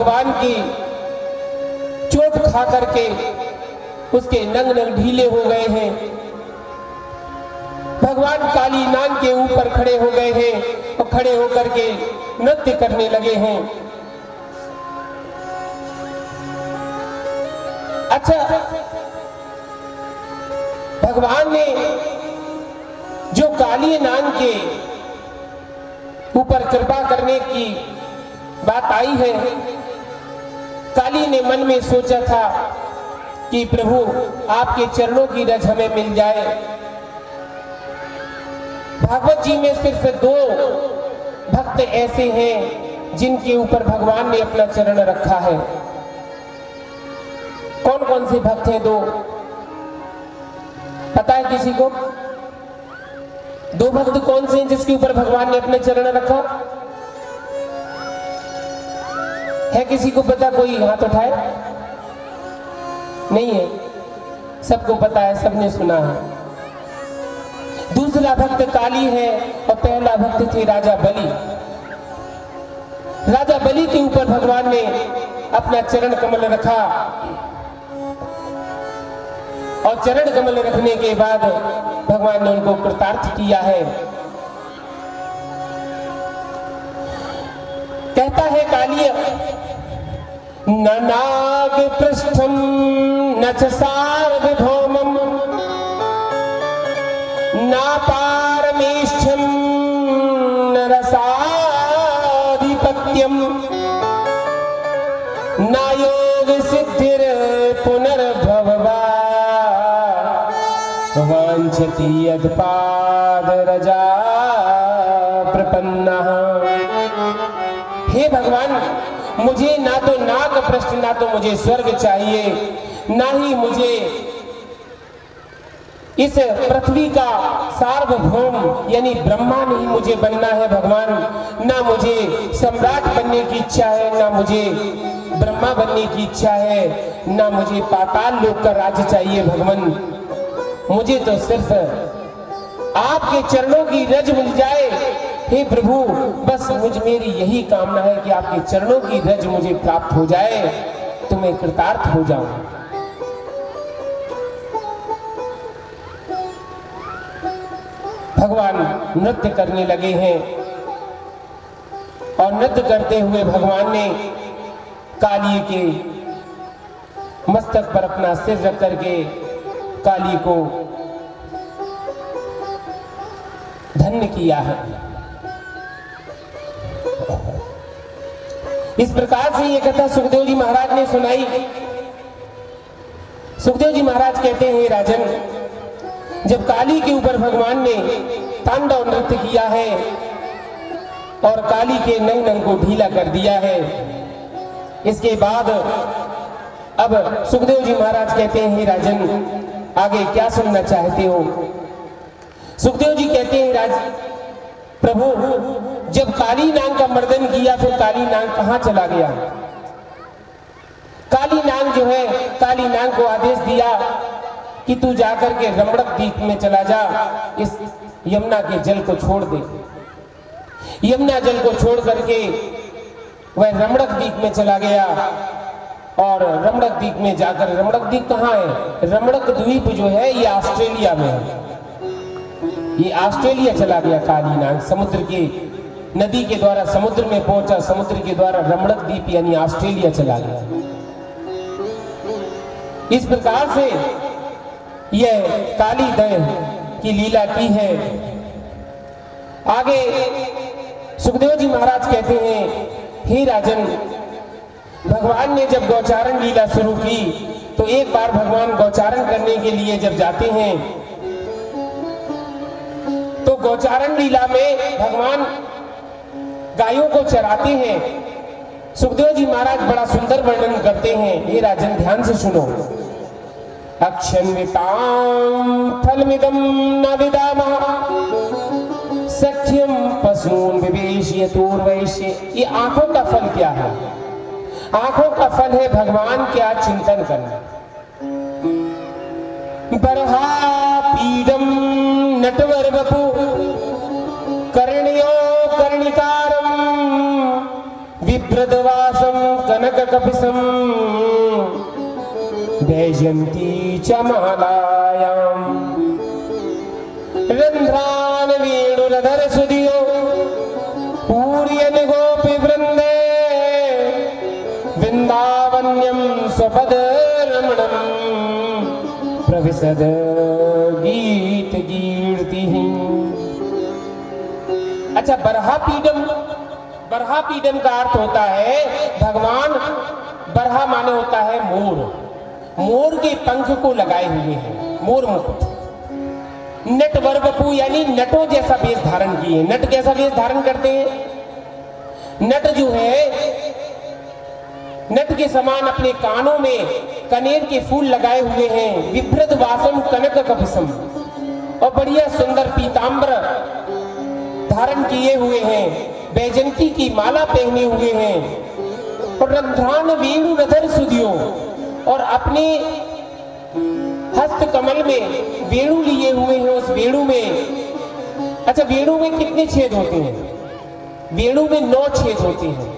भगवान की चोट खा करके उसके नंग नंग ढीले हो गए हैं। भगवान काली नाग के ऊपर खड़े हो गए हैं और खड़े होकर के नृत्य करने लगे हैं। अच्छा, भगवान ने जो काली नाग के ऊपर कृपा करने की बात आई है, काली ने मन में सोचा था कि प्रभु आपके चरणों की रज हमें मिल जाए। भागवत जी में सिर्फ 2 भक्त ऐसे हैं जिनके ऊपर भगवान ने अपना चरण रखा है। कौन कौन से भक्त हैं 2? पता है किसी को? 2 भक्त कौन से हैं जिसके ऊपर भगवान ने अपना चरण रखा है? किसी को पता? कोई हाथ उठाए। नहीं है, सबको पता है, सबने सुना है। दूसरा भक्त काली है और पहला भक्त थे राजा बलि। राजा बलि के ऊपर भगवान ने अपना चरण कमल रखा और चरण कमल रखने के बाद भगवान ने उनको कृतार्थ किया है। कहता है काली, न नाग पृष्ठम न च सार्वभौमम न पारमेष्ठ्यम न रसाधिपत्यम न योग सिद्धिर पुनर्भववा वांछति यदपाद रजा प्रपन्नः। हे भगवान, मुझे ना तो नाग पृष्ठ, ना तो मुझे स्वर्ग चाहिए, ना ही मुझे इस पृथ्वी का सार्वभौम यानी ब्रह्मा नहीं मुझे बनना है भगवान। ना मुझे सम्राट बनने की इच्छा है, ना मुझे ब्रह्मा बनने की इच्छा है, ना मुझे पाताल लोक का राज्य चाहिए भगवान। मुझे तो सिर्फ आपके चरणों की रज मिल जाए। हे प्रभु, बस मेरी यही कामना है कि आपके चरणों की रज मुझे प्राप्त हो जाए तो मैं कृतार्थ हो जाऊं। भगवान नृत्य करने लगे हैं और नृत्य करते हुए भगवान ने काली के मस्तक पर अपना सिर रख करके काली को धन्य किया है। इस प्रकार से ये कथा सुखदेव जी महाराज ने सुनाई। सुखदेव जी महाराज कहते हैं, राजन, जब काली के ऊपर भगवान ने तांडव नृत्य किया है और काली के नंग नंग को ढीला कर दिया है, इसके बाद अब सुखदेव जी महाराज कहते हैं, राजन, आगे क्या सुनना चाहते हो? सुखदेव जी कहते हैं, राज प्रभु, जब काली नाग का मर्दन किया फिर काली नाग कहां चला गया? काली नाग जो है, काली नाग को आदेश दिया कि तू जाकर के रमणक द्वीप में चला जा, इस यमुना के जल को छोड़ दे। यमुना जल को छोड़ करके वह रमणक द्वीप में चला गया और रमणक द्वीप में जाकर, रमणक द्वीप कहाँ है? रमणक द्वीप जो है ये ऑस्ट्रेलिया में है। ये ऑस्ट्रेलिया चला गया काली नाग, समुद्र की नदी के द्वारा समुद्र में पहुंचा, समुद्र के द्वारा रमणक द्वीप यानी ऑस्ट्रेलिया चला गया। इस प्रकार से यह काली दय की लीला की है। आगे सुखदेव जी महाराज कहते हैं, हे राजन, भगवान ने जब गौचारण लीला शुरू की तो एक बार भगवान गौचारण करने के लिए जब जाते हैं तो गौचारण लीला में भगवान गायों को चराते हैं। सुखदेव जी महाराज बड़ा सुंदर वर्णन करते हैं। हे राजन, ध्यान से सुनो। अक्षन्वितां फलमिदं न विदामः सख्यं पशून् विवेश्य तूर्वैश्य। ये आंखों का फल क्या है? आंखों का फल है भगवान क्या चिंतन करना। बरहा पीडम नटवर वपु कर्ण्यो कर्णिकारम विभ्रदवासम कनक कपिशं वैजयन्ती च मालायां रन्ध्रान् वेणुरधर सुधियो पूरयन् गोपी वृन्दे वृन्दावन्यं स्वपदरमणं प्रविशद गीत कीर्तिः। अच्छा, बरहा पीडम का अर्थ होता है भगवान। बरहा माने होता है मोर। मोर के पंख को लगाए हुए हैं, मोर मुकुट। नट वर वपु यानी नटों जैसा वेश धारण किए। नट कैसा वेश धारण करते हैं? नट जो है, नट के समान अपने कानों में कनेर के फूल लगाए हुए हैं। विभ्रद वासम कनक कपिशम, और बढ़िया सुंदर पीताम्बर धारण किए हुए हैं। वैजयंती की माला पहने हुए हैं। और रंध्रान वेणु रधर सुधियो, और अपने हस्त कमल में वेणु लिए हुए हैं। उस वेणु में, अच्छा, वेणु में कितने छेद होते हैं? वेणु में 9 छेद होते हैं।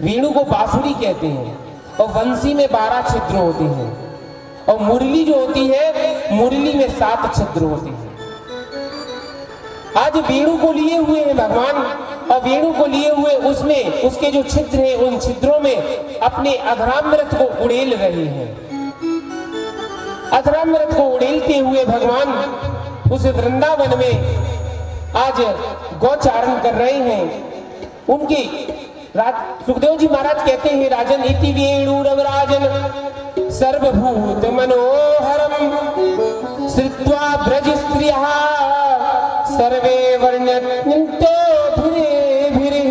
वेणु को बांसुरी कहते हैं। और वंशी में 12 छिद्र होते हैं। और मुरली जो होती है, मुरली में 7 छिद्र होते हैं। आज वेणु को लिए हुए हैं भगवान, और वेणु को लिए हुए उसमें उसके जो छिद्र हैं, उन छिद्रों में अपने अधरामृत को उड़ेल रहे हैं। अधरामृत को उड़ेलते हुए भगवान उस वृंदावन में आज गौचारण कर रहे हैं। उनके सुखदेव जी महाराज कहते हैं, राजन इति वेणु रवराजन सर्वभूत मनोहरम श्रुत्वा ब्रज स्त्रियः सर्वे वर्ण्यन्तो भिरे भिरे।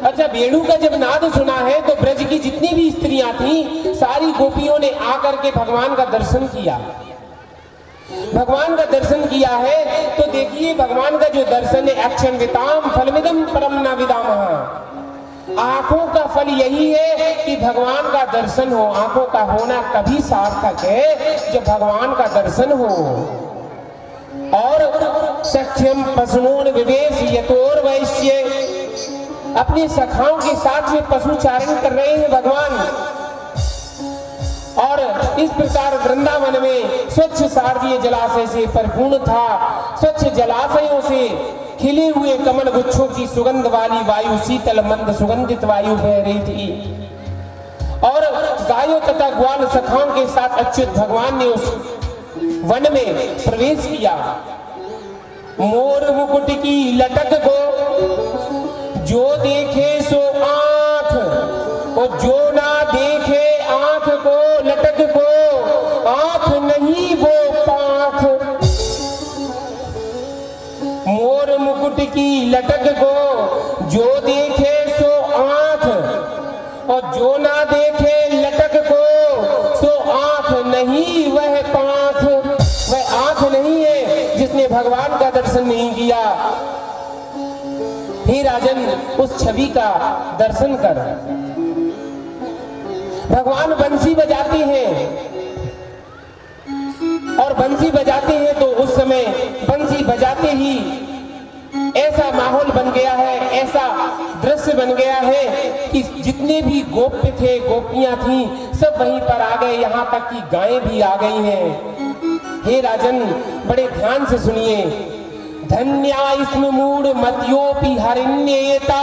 अच्छा, वेणु का जब नाद सुना है तो ब्रज की जितनी भी स्त्रियां थी, सारी गोपियों ने आकर के भगवान का दर्शन किया। भगवान का दर्शन किया है तो देखिए, भगवान का जो दर्शन है, अक्षन्विताम फलमिदं परम न विदामः। आंखों का फल यही है कि भगवान का दर्शन हो। आंखों का होना तभी सार्थक है जब भगवान का दर्शन हो। और सख्यम पशुनोन विवेश यतोर वैश्य, अपनी सखाओं के साथ में पशु चारण कर रहे हैं भगवान। और इस प्रकार वृंदावन में स्वच्छ शारदीय जलाशय से परिपूर्ण था। स्वच्छ जलाशयों से खिले हुए कमल गुच्छों की सुगंध वाली वायु, शीतल मंद सुगंधित वायु बह रही थी। और गायों तथा ग्वाल सखाओं के साथ अच्युत भगवान ने उस वन में प्रवेश किया। मोर मुकुट की लटक को जो देखे सो आंख, और जो ना देखे आंख को लटक को, आंख नहीं वो पांख। मोर मुकुट की लटक को जो देखे सो आंख, और जो ना देखे लटक को सो आंख नहीं वह पांख। वह आंख नहीं है जिसने भगवान का दर्शन नहीं किया। हे राजन, उस छवि का दर्शन कर। भगवान बंसी बजाते हैं, और बंसी बजाते हैं तो उस समय बंसी बजाते ही ऐसा माहौल बन गया है, ऐसा दृश्य बन गया है कि जितने भी गोप्य थे, गोपियां थी, सब वहीं पर आ गए। यहाँ तक कि गायें भी आ गई हैं। हे राजन, बड़े ध्यान से सुनिए। धन्या इसमें मूड मत्योपि हरिण्येता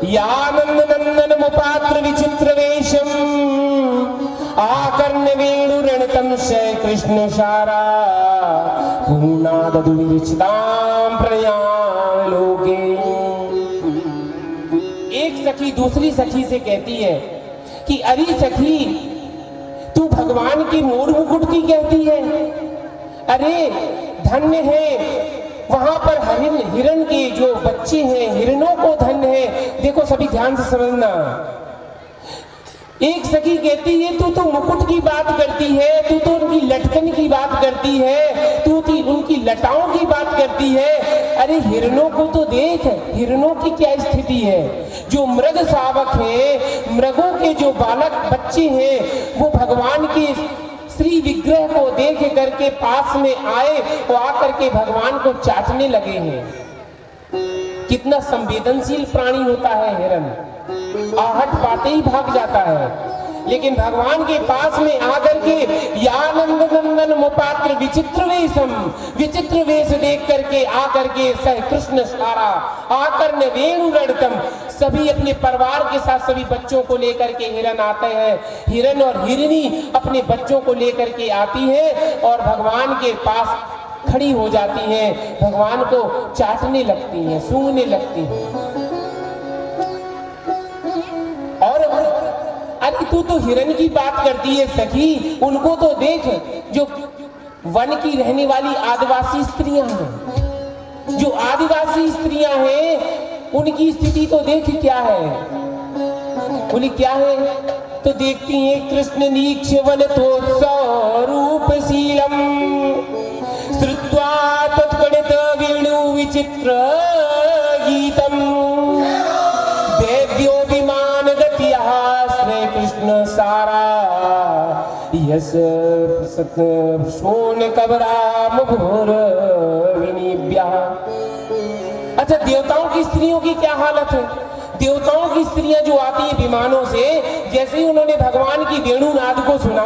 यानंद नंदन मुपात्र विचित्र वेशम आकर्ण वेणु रणतम शय कृष्ण शारा पूर्णाददु विचिताम प्रयाण लोके। एक सखी दूसरी सखी से कहती है कि अरे सखी, तू भगवान की मोर मुकुट की कहती है। अरे धन्य है वहां पर हिरण के जो बच्चे हैं, हिरणों को धन्य है। देखो सभी ध्यान से समझना। एक सखी कहती है, तू तो मुकुट की बात करती है, तू तो उनकी लटकन की बात करती है, तू उनकी लटाओं की बात करती है। अरे हिरणों को तो देख, हिरणों की क्या स्थिति है। जो मृग शावक है, मृगों के जो बालक बच्चे हैं, वो भगवान की श्री विग्रह को देख करके पास में आए और आकर के भगवान को चाटने लगे हैं। कितना संवेदनशील प्राणी होता है हिरण, आहट पाते ही भाग जाता है। लेकिन भगवान के पास में आकर के यानंद नंदन मुपात्र विचित्र वेशम, विचित्र वेश देख करके आकर के सह कृष्ण सारा आकर न वेणु रड़तम, सभी अपने परिवार के साथ सभी बच्चों को लेकर के हिरण आते हैं। हिरण और हिरनी अपने बच्चों को लेकर के आती है और भगवान के पास खड़ी हो जाती हैं, भगवान को चाटने लगती हैं, सूंघने लगती हैं। और अरे तू तो हिरण की बात करती है सखी, उनको तो देख जो वन की रहने वाली आदिवासी स्त्रियां हैं, जो आदिवासी स्त्रियां हैं उनकी स्थिति तो देख क्या है, उन्हें क्या है तो देखती हैं कृष्ण नीक्ष वन तोत्सव रूप शीलम श्रुत्वा तत्कणित वेणु विचित्र गीतम देव्यो विमान गतिया श्री कृष्ण सारा यस सोन कबरा मुभुर विनिव्या। अच्छा, देवताओं की स्त्रियों की क्या हालत है? देवताओं की स्त्रियां जो आती हैं विमानों से, जैसे ही उन्होंने भगवान की वेणुनाद को सुना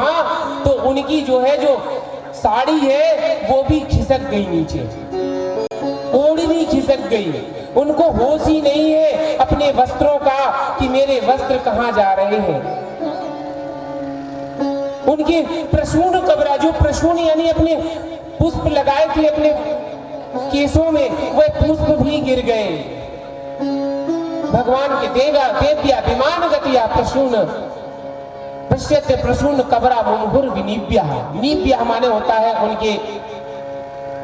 तो उनकी जो है जो साड़ी है वो भी खिसक गई नीचे, ओढ़नी खिसक गई। उनको होश ही नहीं है अपने वस्त्रों का कि मेरे वस्त्र कहां जा रहे हैं। उनके प्रसून कबरा, जो प्रसून यानी अपने पुष्प लगाए थे अपने केसों में, वह पुष्प भी गिर गए। भगवान के देवा देव्या विमान गतिया प्रसून पश्यते प्रसून कबरा मुहुर विनिव्या। विनिव्या माने होता है उनके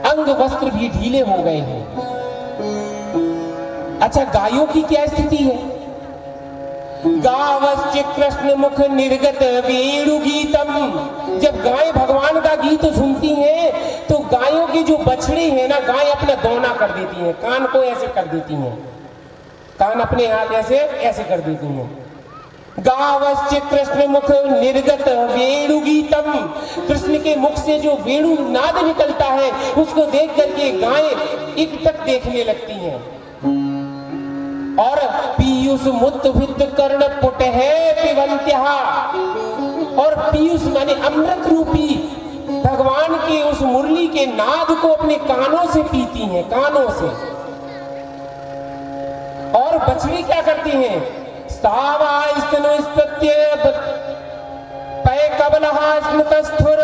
अंग वस्त्र भी ढीले हो गए हैं। अच्छा, गायों की क्या स्थिति है? गावश्च कृष्ण मुख निर्गत वेणु गीतम। जब गाय भगवान का गीत सुनती हैं तो गायों की जो बछड़ी है ना, गाय अपना दौना कर देती हैं, कान को ऐसे कर देती हैं, कान अपने हाथ ऐसे कर देती हैं। गावश्च कृष्ण मुख निर्गत वेणु गीतम। कृष्ण के मुख से जो वेणु नाद निकलता है उसको देख करके गायें एकटक देखने लगती हैं। और पीयूष मुत्वित कर्ण पुट है पिबंत्या। और पीयूष माने अमृत रूपी भगवान के उस मुरली के नाद को अपने कानों से पीती हैं, कानों से। और बछड़ी क्या करती हैं? सावा स्तनो स्तत्य पय कबलहा स्मृतस्थुर।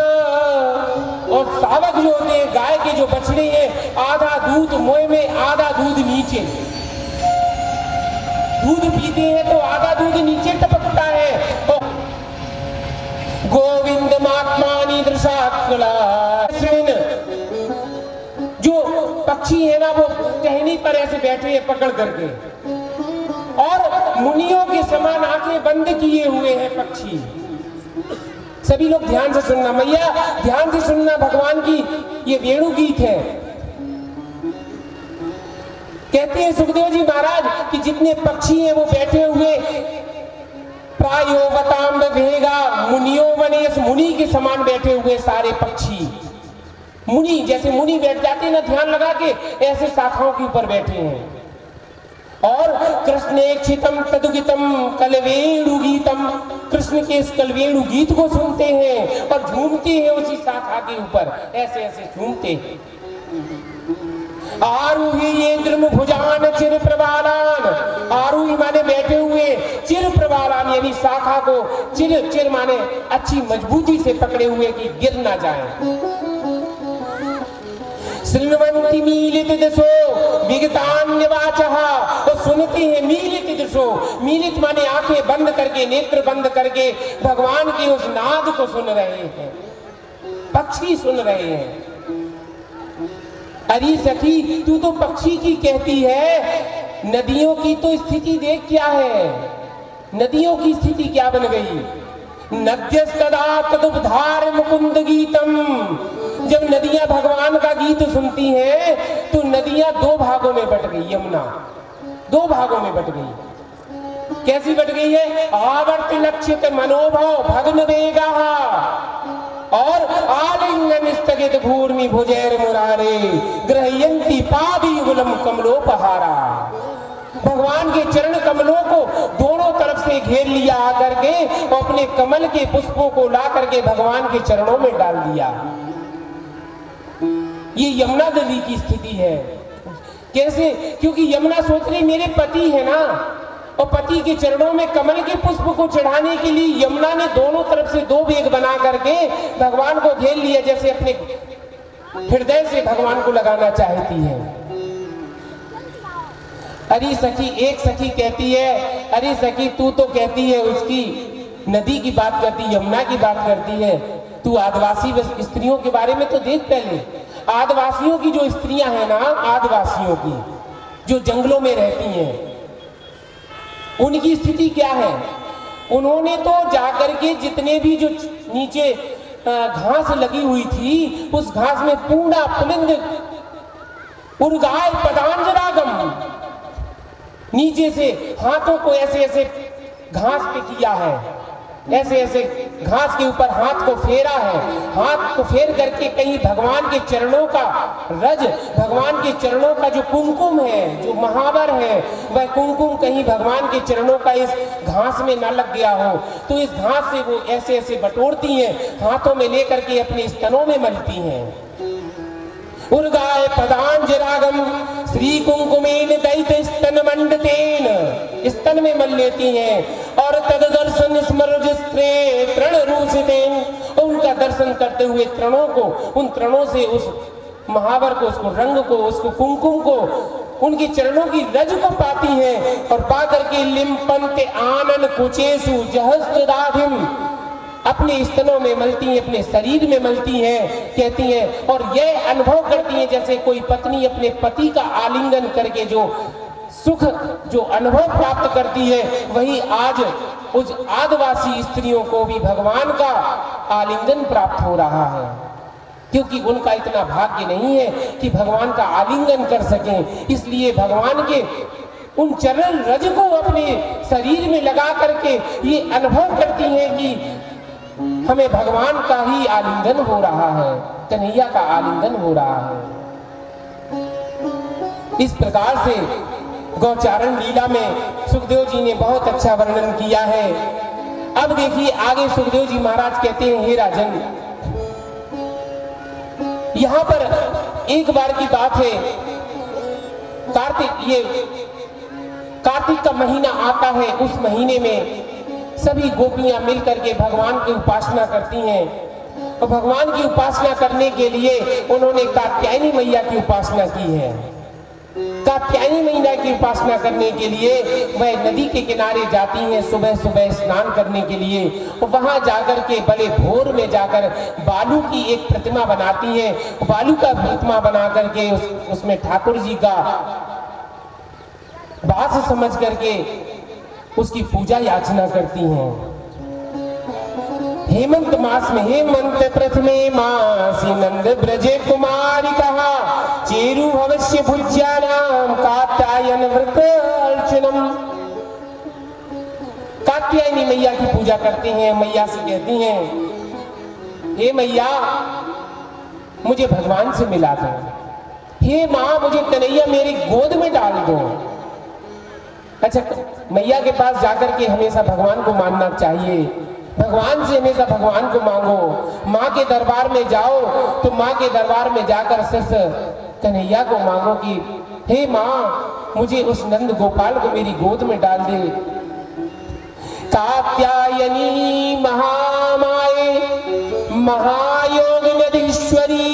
और सावक जो होते हैं, गाय के जो बछड़ी है, आधा दूध मोह में आधा दूध नीचे, दूध पीते हैं तो आधा दूध नीचे टपकता है। गोविंद महात्मानी दृशाकला। जो पक्षी है ना वो टहनी पर ऐसे बैठे हैं पकड़ करके, और मुनियों के समान आंखें बंद किए हुए हैं पक्षी। सभी लोग ध्यान से सुनना, मैया ध्यान से सुनना, भगवान की ये वेणु गीत है। कहते हैं सुखदेव जी महाराज कि जितने पक्षी हैं वो बैठे हुए प्रायोवताम भेगा मुनियों वनेश, मुनि के समान बैठे हुए सारे पक्षी। मुनि जैसे मुनि बैठ जाते हैं ना ध्यान लगा के, ऐसे शाखाओं के ऊपर बैठे हैं। और कृष्ण क्षितम तदुगितम कलवेणु गीतम। कृष्ण के इस कलवेणु गीत को सुनते हैं और झूमते हैं उसी शाखा के ऊपर, ऐसे ऐसे झूमते हैं। आरूही ये द्रुम भुजान चिर प्रबालान। आरूही माने बैठे हुए, चिर प्रबालान यानी शाखा को चिर, चिर माने अच्छी मजबूती से पकड़े हुए कि गिर ना जाए। श्रृण्वन्ति मीलित दिशो विगतान्यवाचः। और सुनती है मीलित दिशो, मीलित माने आंखें बंद करके, नेत्र बंद करके भगवान के उस नाद को सुन रहे हैं, पक्षी सुन रहे हैं। अरे सखी तू तो पक्षी की कहती है, नदियों की तो स्थिति देख क्या है, नदियों की स्थिति क्या बन गई। नद्यस्तदा तदुपधार मुकुंद गीतम। जब नदियां भगवान का गीत सुनती हैं तो नदियां दो भागों में बट गई, यमुना दो भागों में बट गई। कैसी बट गई है? आवर्त लक्षित मनोभाव भग्न वेगा और आलिंगन स्थगित भूर्मि भुजैर मुरारे गृह्यन्ति पादयुगलम कमलोपहारा। भगवान के चरण कमलों को दोनों तरफ से घेर लिया आकर के और अपने कमल के पुष्पों को ला करके भगवान के चरणों में डाल दिया। ये यमुना देवी की स्थिति है। कैसे? क्योंकि यमुना सोच रही मेरे पति है ना, और पति के चरणों में कमल के पुष्प को चढ़ाने के लिए यमुना ने दोनों तरफ से दो वेग बना करके भगवान को घेर लिया, जैसे अपने हृदय से भगवान को लगाना चाहती है। अरे सखी, एक सखी कहती है, अरे सखी तू तो कहती है उसकी नदी की बात करती, यमुना की बात करती है, तू आदिवासी स्त्रियों के बारे में तो देख पहले। आदिवासियों की जो स्त्रियां हैं ना, आदिवासियों की जो जंगलों में रहती हैं, उनकी स्थिति क्या है? उन्होंने तो जाकर के जितने भी जो नीचे घास लगी हुई थी, उस घास में पूर्ण पुलिंद उर्गाय पदांजरागम, नीचे से हाथों को ऐसे ऐसे घास पे किया है, ऐसे ऐसे घास के ऊपर हाथ को फेरा है, हाथ को फेर करके कहीं भगवान के चरणों का रज, भगवान के चरणों का जो कुमकुम है, जो महावर है, वह कुमकुम कहीं भगवान के चरणों का इस घास में ना लग गया हो, तो इस घास से वो ऐसे ऐसे बटोरती हैं, हाथों में लेकर के अपने स्तनों में मलती हैं। उर्गाय पदांजरागम श्री कुंकुमेन दैत स्तन मंडतेन, स्तन में मल लेती हैं। और तद दर्शन स्मरजिस्त्रे तृण रूसितेन, उनका दर्शन करते हुए तृणों को, उन तृणों से उस महावर को, उसको रंग को, उसको कुमकुम को, उनके चरणों की रज को पाती हैं। और पा करके लिम्पन्ते आनन कुचेसु जहस्त्राधिम, अपने स्तनों में मलती हैं, अपने शरीर में मलती हैं, कहती हैं। और यह अनुभव करती हैं जैसे कोई पत्नी अपने पति का आलिंगन करके जो सुख, जो अनुभव प्राप्त करती है, वही आज उस आदिवासी स्त्रियों को भी भगवान का आलिंगन प्राप्त हो रहा है, क्योंकि उनका इतना भाग्य नहीं है कि भगवान का आलिंगन कर सकें। इसलिए भगवान के उन चरण रज को अपने शरीर में लगा करके ये अनुभव करती हैं कि हमें भगवान का ही आलिंगन हो रहा है, कन्हैया का आलिंगन हो रहा है। इस प्रकार से गौचारण लीला में सुखदेव जी ने बहुत अच्छा वर्णन किया है। अब देखिए आगे सुखदेव जी महाराज कहते हैं, हे राजन, यहां पर एक बार की बात है, कार्तिक का महीना आता है। उस महीने में सभी गोपियां मिलकर के भगवान की उपासना करती हैं, और भगवान की उपासना करने के लिए उन्होंने कात्यायनी मैया की उपासना की है। कात्यायनी मैया की उपासना करने के लिए वह नदी के किनारे जाती हैं सुबह सुबह स्नान करने के लिए। वहां जाकर के बड़े भोर में जाकर बालू की एक प्रतिमा बनाती हैं। बालू का प्रतिमा बना करके उसमें ठाकुर जी का वास समझ करके उसकी पूजा याचना करती हैं। हेमंत मास में, हेमंत प्रथमे मासी नंद ब्रजे कुमारी कहा, चेरु भवस्य भुज्यानाम कात्यायन व्रत अर्चनम। कात्यायनी मैया की पूजा करते हैं। मैया से कहती हैं, हे मैया मुझे भगवान से मिला दो, हे माँ मुझे कन्हैया मेरी गोद में डाल दो। अच्छा, मैया के पास जाकर के हमेशा भगवान को मानना चाहिए, भगवान से हमेशा भगवान को मांगो। माँ के दरबार में जाओ तो माँ के दरबार में जाकर सिर्फ कन्हैया को मांगो कि हे माँ मुझे उस नंद गोपाल को मेरी गोद में डाल दे। कात्यायनी महामाये महायोग नदीश्वरी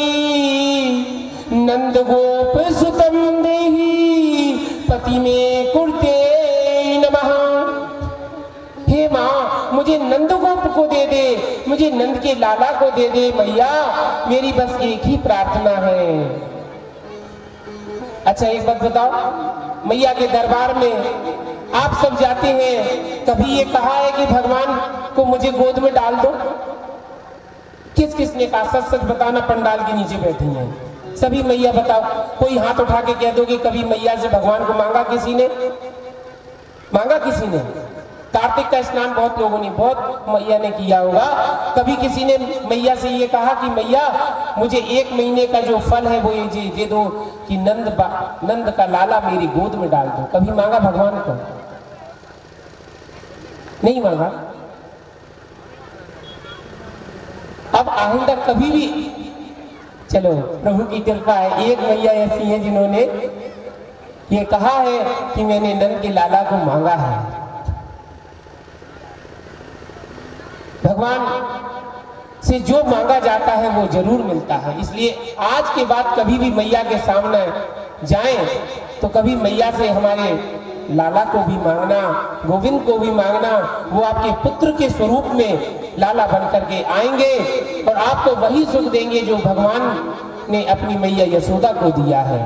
नंद गोप सुतम देही पति में कुर्ते नमः। हे माँ मुझे नंद गोप को दे दे, मुझे नंद के लाला को दे दे मैया, मेरी बस एक ही प्रार्थना है। अच्छा एक बात बताओ, मैया के दरबार में आप सब जाते हैं, कभी ये कहा है कि भगवान को मुझे गोद में डाल दो? किस किस ने कहा? सच सच बताना, पंडाल के नीचे बैठी हैं सभी। मैया बताओ, कोई हाथ उठा के कह दो कि कभी मैया से भगवान को मांगा किसी ने? मांगा किसी ने? कार्तिक का स्नान बहुत लोगों ने, बहुत मैया ने किया होगा। कभी किसी ने मैया से ये कहा कि मैया मुझे 1 महीने का जो फल है वो ये दे दो कि नंद का लाला मेरी गोद में डाल दो। कभी मांगा भगवान को? नहीं मांगा। अब आइंदा कभी भी, चलो प्रभु की कृपा है, एक मैया ऐसी है जिन्होंने ये कहा है कि मैंने नंद के लाला को मांगा है। भगवान से जो मांगा जाता है वो जरूर मिलता है। इसलिए आज के बाद कभी भी मैया के सामने जाएं तो कभी मैया से हमारे लाला को भी मांगना, गोविंद को भी मांगना। वो आपके पुत्र के स्वरूप में लाला बन करके आएंगे और आपको वही सुख देंगे जो भगवान ने अपनी मैया यशोदा को दिया है।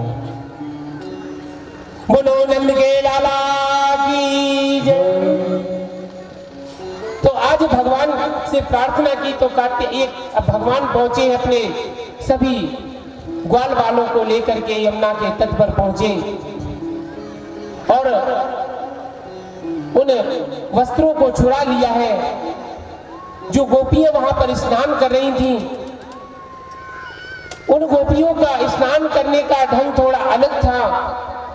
बोलो नंद के लाला की जय। तो आज भगवान से प्रार्थना की तो अब भगवान पहुंचे अपने सभी ग्वाल बालों को लेकर के यमुना के तट पर पहुंचे और उन वस्त्रों को छुड़ा लिया है। जो गोपियां वहां पर स्नान कर रही थी, उन गोपियों का स्नान करने का ढंग थोड़ा अलग था।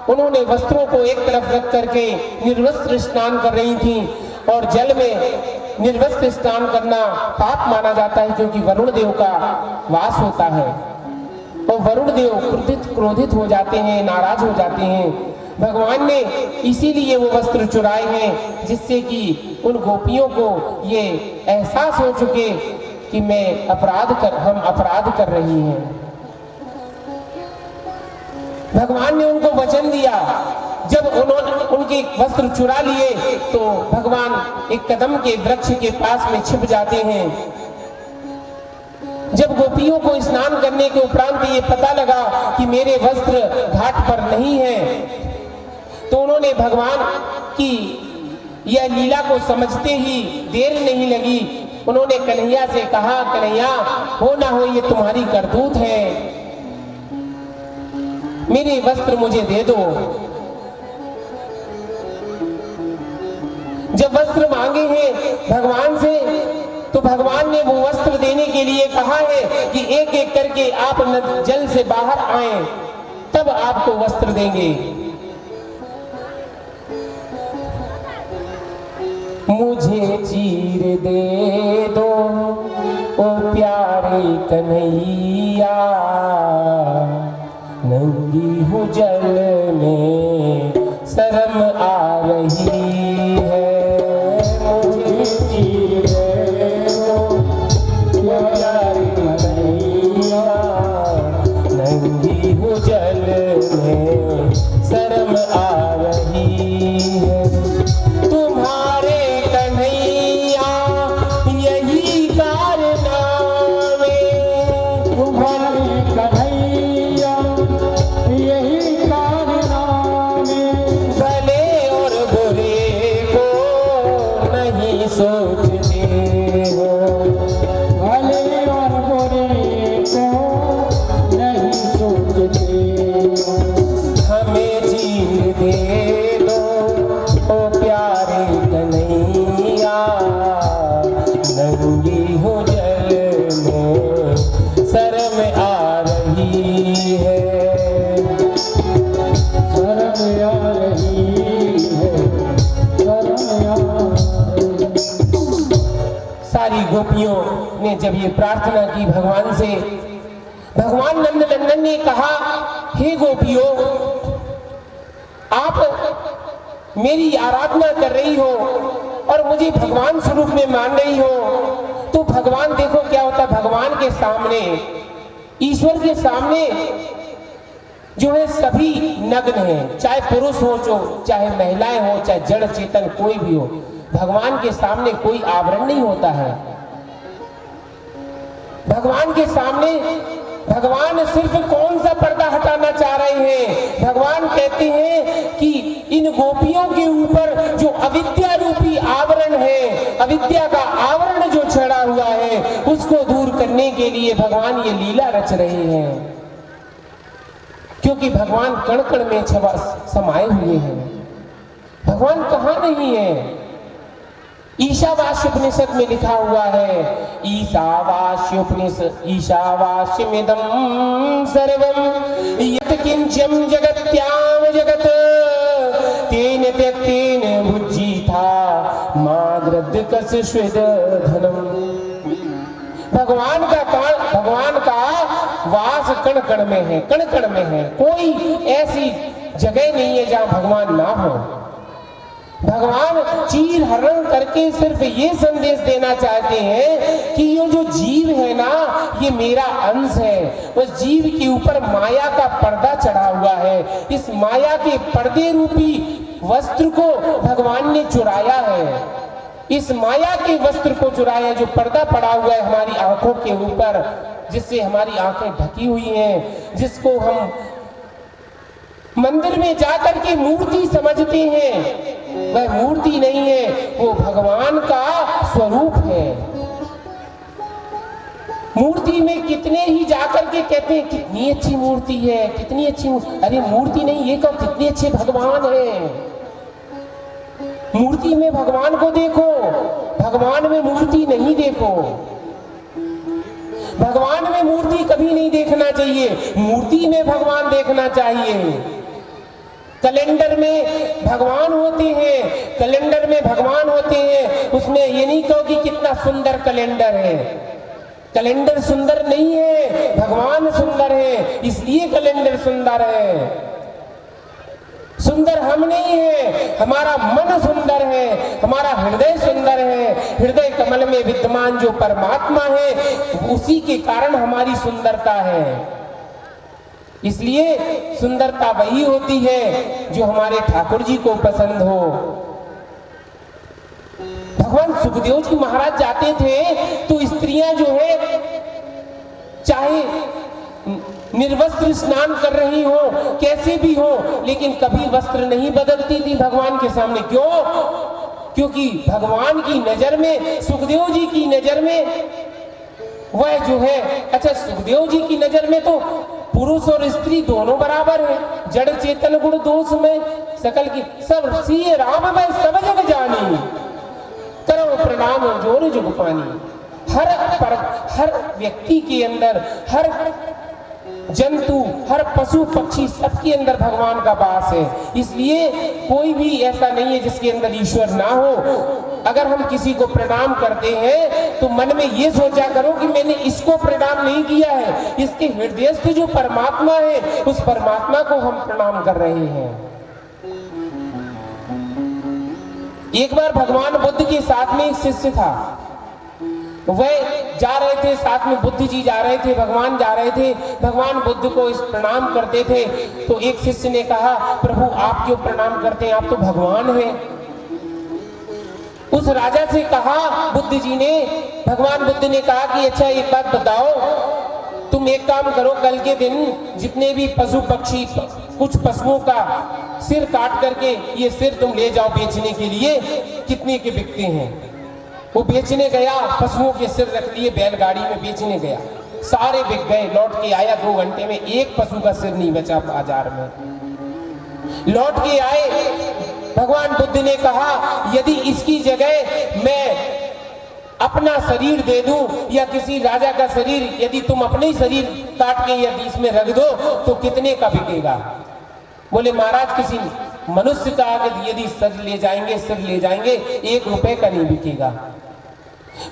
उन्होंने वस्त्रों को एक तरफ रख करके निर्वस्त्र स्नान कर रही थी और जल में निर्वस्त्र स्नान करना पाप माना जाता है क्योंकि वरुण देव का वास होता है और वरुण देव क्रोधित हो जाते हैं, नाराज हो जाते हैं। भगवान ने इसीलिए वो वस्त्र चुराए हैं जिससे कि उन गोपियों को ये एहसास हो चुके कि हम अपराध कर रही हैं। भगवान ने उनको वचन दिया। जब उन्होंने उनके वस्त्र चुरा लिए तो भगवान एक कदम के वृक्ष के पास में छिप जाते हैं। जब गोपियों को स्नान करने के उपरांत ये पता लगा कि मेरे वस्त्र घाट पर नहीं है तो उन्होंने भगवान की यह लीला को समझते ही देर नहीं लगी। उन्होंने कन्हैया से कहा, कन्हैया हो ना हो ये तुम्हारी करतूत है, मेरे वस्त्र मुझे दे दो। जब वस्त्र मांगे हैं भगवान से तो भगवान ने वो वस्त्र देने के लिए कहा है कि एक एक करके आप जल से बाहर आए तब आपको वस्त्र देंगे। मुझे चीर दे दो ओ प्यारे कन्हैया, नंगी हूँ जल में शर्म आ रही है। मुझे चीर दे दो प्यारे कन्हैया, नंगी हूँ जल में शर्म आ रही है। तुम्हारे कन्हैया यही कारनामे, तुम्हारे कन्हैया यही कारनामे, भले और बुरे को नहीं सोचते हो, भले और बुरे को नहीं सोचते हो। हमें जीने दे दो ओ प्यारे कन्हैया, नंगी हूँ जल में शर्म आ रही है, शर्म आ रही है, शर्म आ रही है। सारी गोपियों ने जब ये प्रार्थना की भगवान से, भगवान नंदनंदन ने कहा, हे गोपियों आप मेरी आराधना कर रही हो और मुझे भगवान स्वरूप में मान रही हो तो भगवान देखो क्या होता है, भगवान के सामने, ईश्वर के सामने जो है सभी नग्न हैं, चाहे पुरुष हो, चाहे महिलाएं हो, चाहे जड़ चेतन कोई भी हो। भगवान के सामने कोई आवरण नहीं होता है। भगवान के सामने भगवान सिर्फ कौन सा पर्दा हटाना चाह रहे हैं? भगवान कहते हैं कि इन गोपियों के ऊपर जो अविद्या रूपी आवरण है, अविद्या का आवरण जो चढ़ा हुआ है, उसको दूर करने के लिए भगवान ये लीला रच रहे हैं। क्योंकि भगवान कण कण में समाये हुए हैं। भगवान कहाँ नहीं है? ईशावास्य उपनिषद में लिखा हुआ है, ईशावास्य उपनिषद ईशावास्यमिदं सर्वं यत्किंचन जगत्याम जगत तेन त्यक्तेन भुज्जीथा माद्रद्कस स्वेद धनम। भगवान का वास कण कण में है, कण कण में है। कोई ऐसी जगह नहीं है जहां भगवान ना हो। भगवान चीर हरण करके सिर्फ ये संदेश देना चाहते हैं कि ये जो जीव है ना, ये मेरा अंश है। उस जीव के ऊपर माया का पर्दा चढ़ा हुआ है। इस माया के पर्दे रूपी वस्त्र को भगवान ने चुराया है। इस माया के वस्त्र को चुराया, जो पर्दा पड़ा हुआ है हमारी आंखों के ऊपर, जिससे हमारी आंखें ढकी हुई हैं, जिसको हम मंदिर में जाकर के मूर्ति समझते हैं, वह मूर्ति नहीं है, वो भगवान का स्वरूप है। मूर्ति में कितने ही जाकर के कहते हैं कितनी अच्छी मूर्ति है, कितनी अच्छी। अरे मूर्ति नहीं, ये कहो कितने अच्छे भगवान हैं। मूर्ति में भगवान को देखो, भगवान में मूर्ति नहीं देखो। भगवान में मूर्ति कभी नहीं देखना चाहिए, मूर्ति में भगवान देखना चाहिए। कैलेंडर में भगवान होते हैं, कैलेंडर में भगवान होते हैं, उसमें ये नहीं कहो कि कितना सुंदर कैलेंडर है। कैलेंडर सुंदर नहीं है, भगवान सुंदर है, इसलिए कैलेंडर सुंदर है। सुंदर हम नहीं है, हमारा मन सुंदर है, हमारा हृदय सुंदर है। हृदय कमल में विद्यमान जो परमात्मा है, उसी के कारण हमारी सुंदरता है। इसलिए सुंदरता वही होती है जो हमारे ठाकुर जी को पसंद हो। भगवान सुखदेव जी महाराज जाते थे तो स्त्रियां जो है चाहे निर्वस्त्र स्नान कर रही हो, कैसे भी हो, लेकिन कभी वस्त्र नहीं बदलती थी भगवान के सामने। क्यों? क्योंकि भगवान की नजर में, सुखदेव जी की नजर में वह जो है, अच्छा सुखदेव जी की नजर में तो पुरुष और स्त्री दोनों बराबर है। जड़ चेतन गुण दोष में सकल की सब सिए राम में सब जग जानी, करो प्रणाम जोर जुग पानी। हर व्यक्ति के अंदर, हर जंतु, हर पशु पक्षी, सबके अंदर भगवान का वास है। इसलिए कोई भी ऐसा नहीं है जिसके अंदर ईश्वर ना हो। अगर हम किसी को प्रणाम करते हैं तो मन में ये सोचा करो कि मैंने इसको प्रणाम नहीं किया है, इसके हृदयस्थ जो परमात्मा है, उस परमात्मा को हम प्रणाम कर रहे हैं। एक बार भगवान बुद्ध के साथ में एक शिष्य था, वह जा रहे थे, साथ में बुद्ध जी जा रहे थे, भगवान जा रहे थे। भगवान बुद्ध को इस प्रणाम करते थे तो एक शिष्य ने कहा, प्रभु आप क्यों प्रणाम करते हैं, आप तो भगवान हैं। उस राजा से कहा बुद्ध जी ने, भगवान बुद्ध ने कहा कि अच्छा एक बात बताओ, तुम एक काम करो, कल के दिन जितने भी पशु पक्षी, कुछ पशुओं का सिर काट करके ये सिर तुम ले जाओ बेचने के लिए, कितने के बिकते हैं। वो बेचने गया, पशुओं के सिर रख लिए बैलगाड़ी में बेचने गया, सारे बिक गए। लौट के आया 2 घंटे में, एक पशु का सिर नहीं बचा बाजार में। लौट के आए, भगवान बुद्ध ने कहा यदि इसकी जगह मैं अपना शरीर दे दूं या किसी राजा का शरीर, यदि तुम अपने ही शरीर काट के यदि इसमें रख दो तो कितने का बिकेगा। बोले महाराज किसी मनुष्य का यदि सिर ले जाएंगे 1 रुपए का नहीं बिकेगा।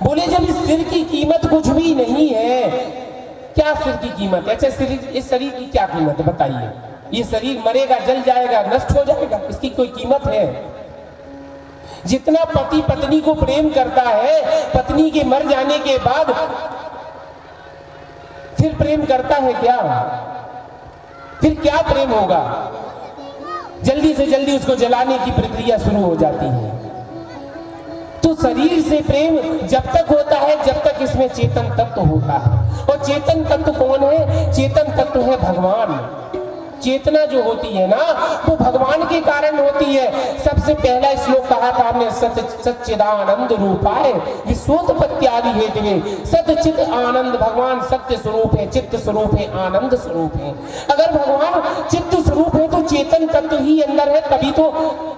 बोले जब इस सिर की कीमत कुछ भी नहीं है, क्या सिर की कीमत है? अच्छा इस शरीर की क्या कीमत है बताइए? ये शरीर मरेगा, जल जाएगा, नष्ट हो जाएगा, इसकी कोई कीमत है? जितना पति पत्नी को प्रेम करता है, पत्नी के मर जाने के बाद फिर प्रेम करता है क्या? फिर क्या प्रेम होगा? जल्दी से जल्दी उसको जलाने की प्रक्रिया शुरू हो जाती है। तो शरीर से प्रेम जब तक होता है जब तक इसमें चेतन तत्व होता है। और चेतन तत्व कौन है? चेतन तत्व है भगवान। चेतना जो होती है ना, वो भगवान के कारण होती है। सबसे पहला श्लोक कहा था हमने, सच्चिदानंद रूपाय विश्वोत्पत्त्यादि हेतवे। सच्चिद आनंद, भगवान सत्य स्वरूप है, चित्त स्वरूप है, आनंद स्वरूप है। अगर भगवान चित्त स्वरूप है तो चेतन तत्व ही अंदर है, तभी तो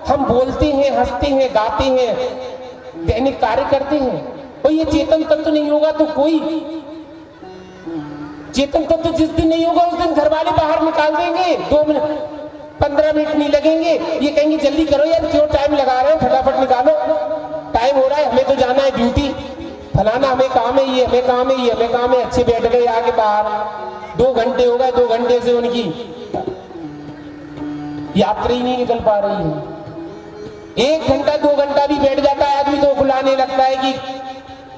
हम बोलते हैं, हंसते हैं, गाते हैं, दैनिक कार्य करते हैं, और ये चेतन तत्व नहीं होगा तो कोई चेतन तत्व जिस दिन नहीं होगा उस दिन घर वाले बाहर निकाल देंगे। 2 मिनट 15 मिनट नहीं लगेंगे, ये कहेंगे जल्दी करो यार, क्यों टाइम लगा रहे हो, फटाफट निकालो, टाइम हो रहा है, हमें तो जाना है ड्यूटी, फलाना हमें काम है, ये हमें काम है, ये हमें काम है। अच्छे बैठ गए आगे बाहर, 2 घंटे हो गए, 2 घंटे से उनकी यात्रा ही नहीं निकल पा रही है। 1 घंटा 2 घंटा भी बैठ जाता है आदमी तो बुलाने लगता है कि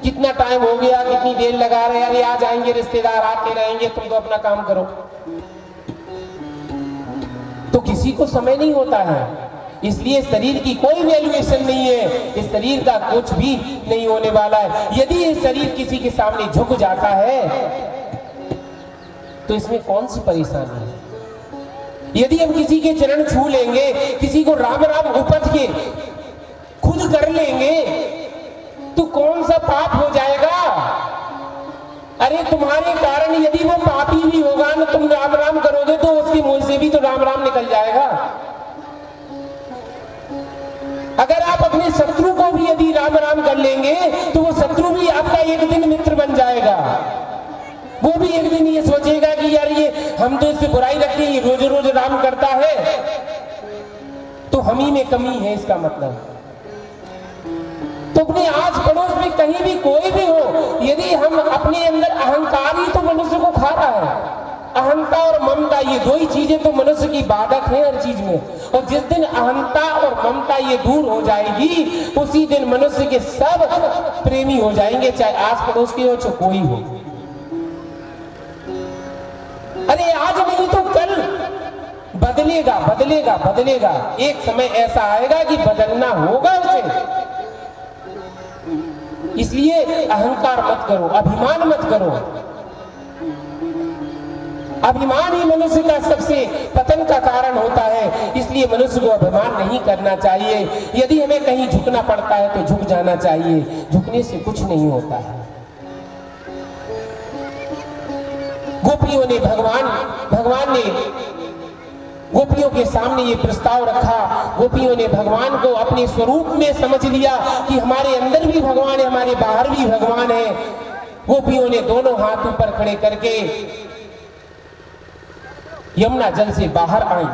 कितना टाइम हो गया, कितनी देर लगा रहे हैं, अरे आ जाएंगे रिश्तेदार, आते रहेंगे, तुम तो अपना काम करो। तो किसी को समय नहीं होता है, इसलिए शरीर की कोई वैल्यूएशन नहीं है, इस शरीर का कुछ भी नहीं होने वाला है। यदि ये शरीर किसी के सामने झुक जाता है तो इसमें कौन सी परेशानी है। यदि हम किसी के चरण छू लेंगे, किसी को राम राम उपज के खुद कर लेंगे तो कौन सा पाप हो जाएगा। अरे तुम्हारे कारण यदि वो पापी भी होगा ना, तुम राम राम करोगे तो उसके मुंह से भी तो राम राम निकल जाएगा। अगर आप अपने शत्रु को भी यदि राम राम कर लेंगे तो वो शत्रु भी आपका एक दिन मित्र बन जाएगा। वो भी एक दिन ये सोचेगा कि यार ये हम तो इससे बुराई रखते हैं, रोज रोज राम करता है तो हम ही में कमी है, इसका मतलब। तो अपने आस पड़ोस में कहीं भी कोई भी हो, यदि हम अपने अंदर अहंकार ही तो मनुष्य को खा रहा है, अहंता और ममता, ये 2 ही चीजें तो मनुष्य की बाधक है हर चीज में। और जिस दिन अहंता और ममता ये दूर हो जाएगी उसी दिन मनुष्य के सब प्रेमी हो जाएंगे, चाहे आस पड़ोस के हो चाहे कोई हो। अरे आज नहीं तो कल बदलेगा बदलेगा बदलेगा, एक समय ऐसा आएगा कि बदलना होगा उसे। इसलिए अहंकार मत करो, अभिमान मत करो। अभिमान ही मनुष्य का सबसे पतन का कारण होता है, इसलिए मनुष्य को अभिमान नहीं करना चाहिए। यदि हमें कहीं झुकना पड़ता है तो झुक जाना चाहिए, झुकने से कुछ नहीं होता है। गोपियों ने भगवान ने गोपियों के सामने ये प्रस्ताव रखा। गोपियों ने भगवान को अपने स्वरूप में समझ लिया कि हमारे अंदर भी भगवान है, हमारे बाहर भी भगवान है। गोपियों ने दोनों हाथ ऊपर खड़े करके यमुना जल से बाहर आई।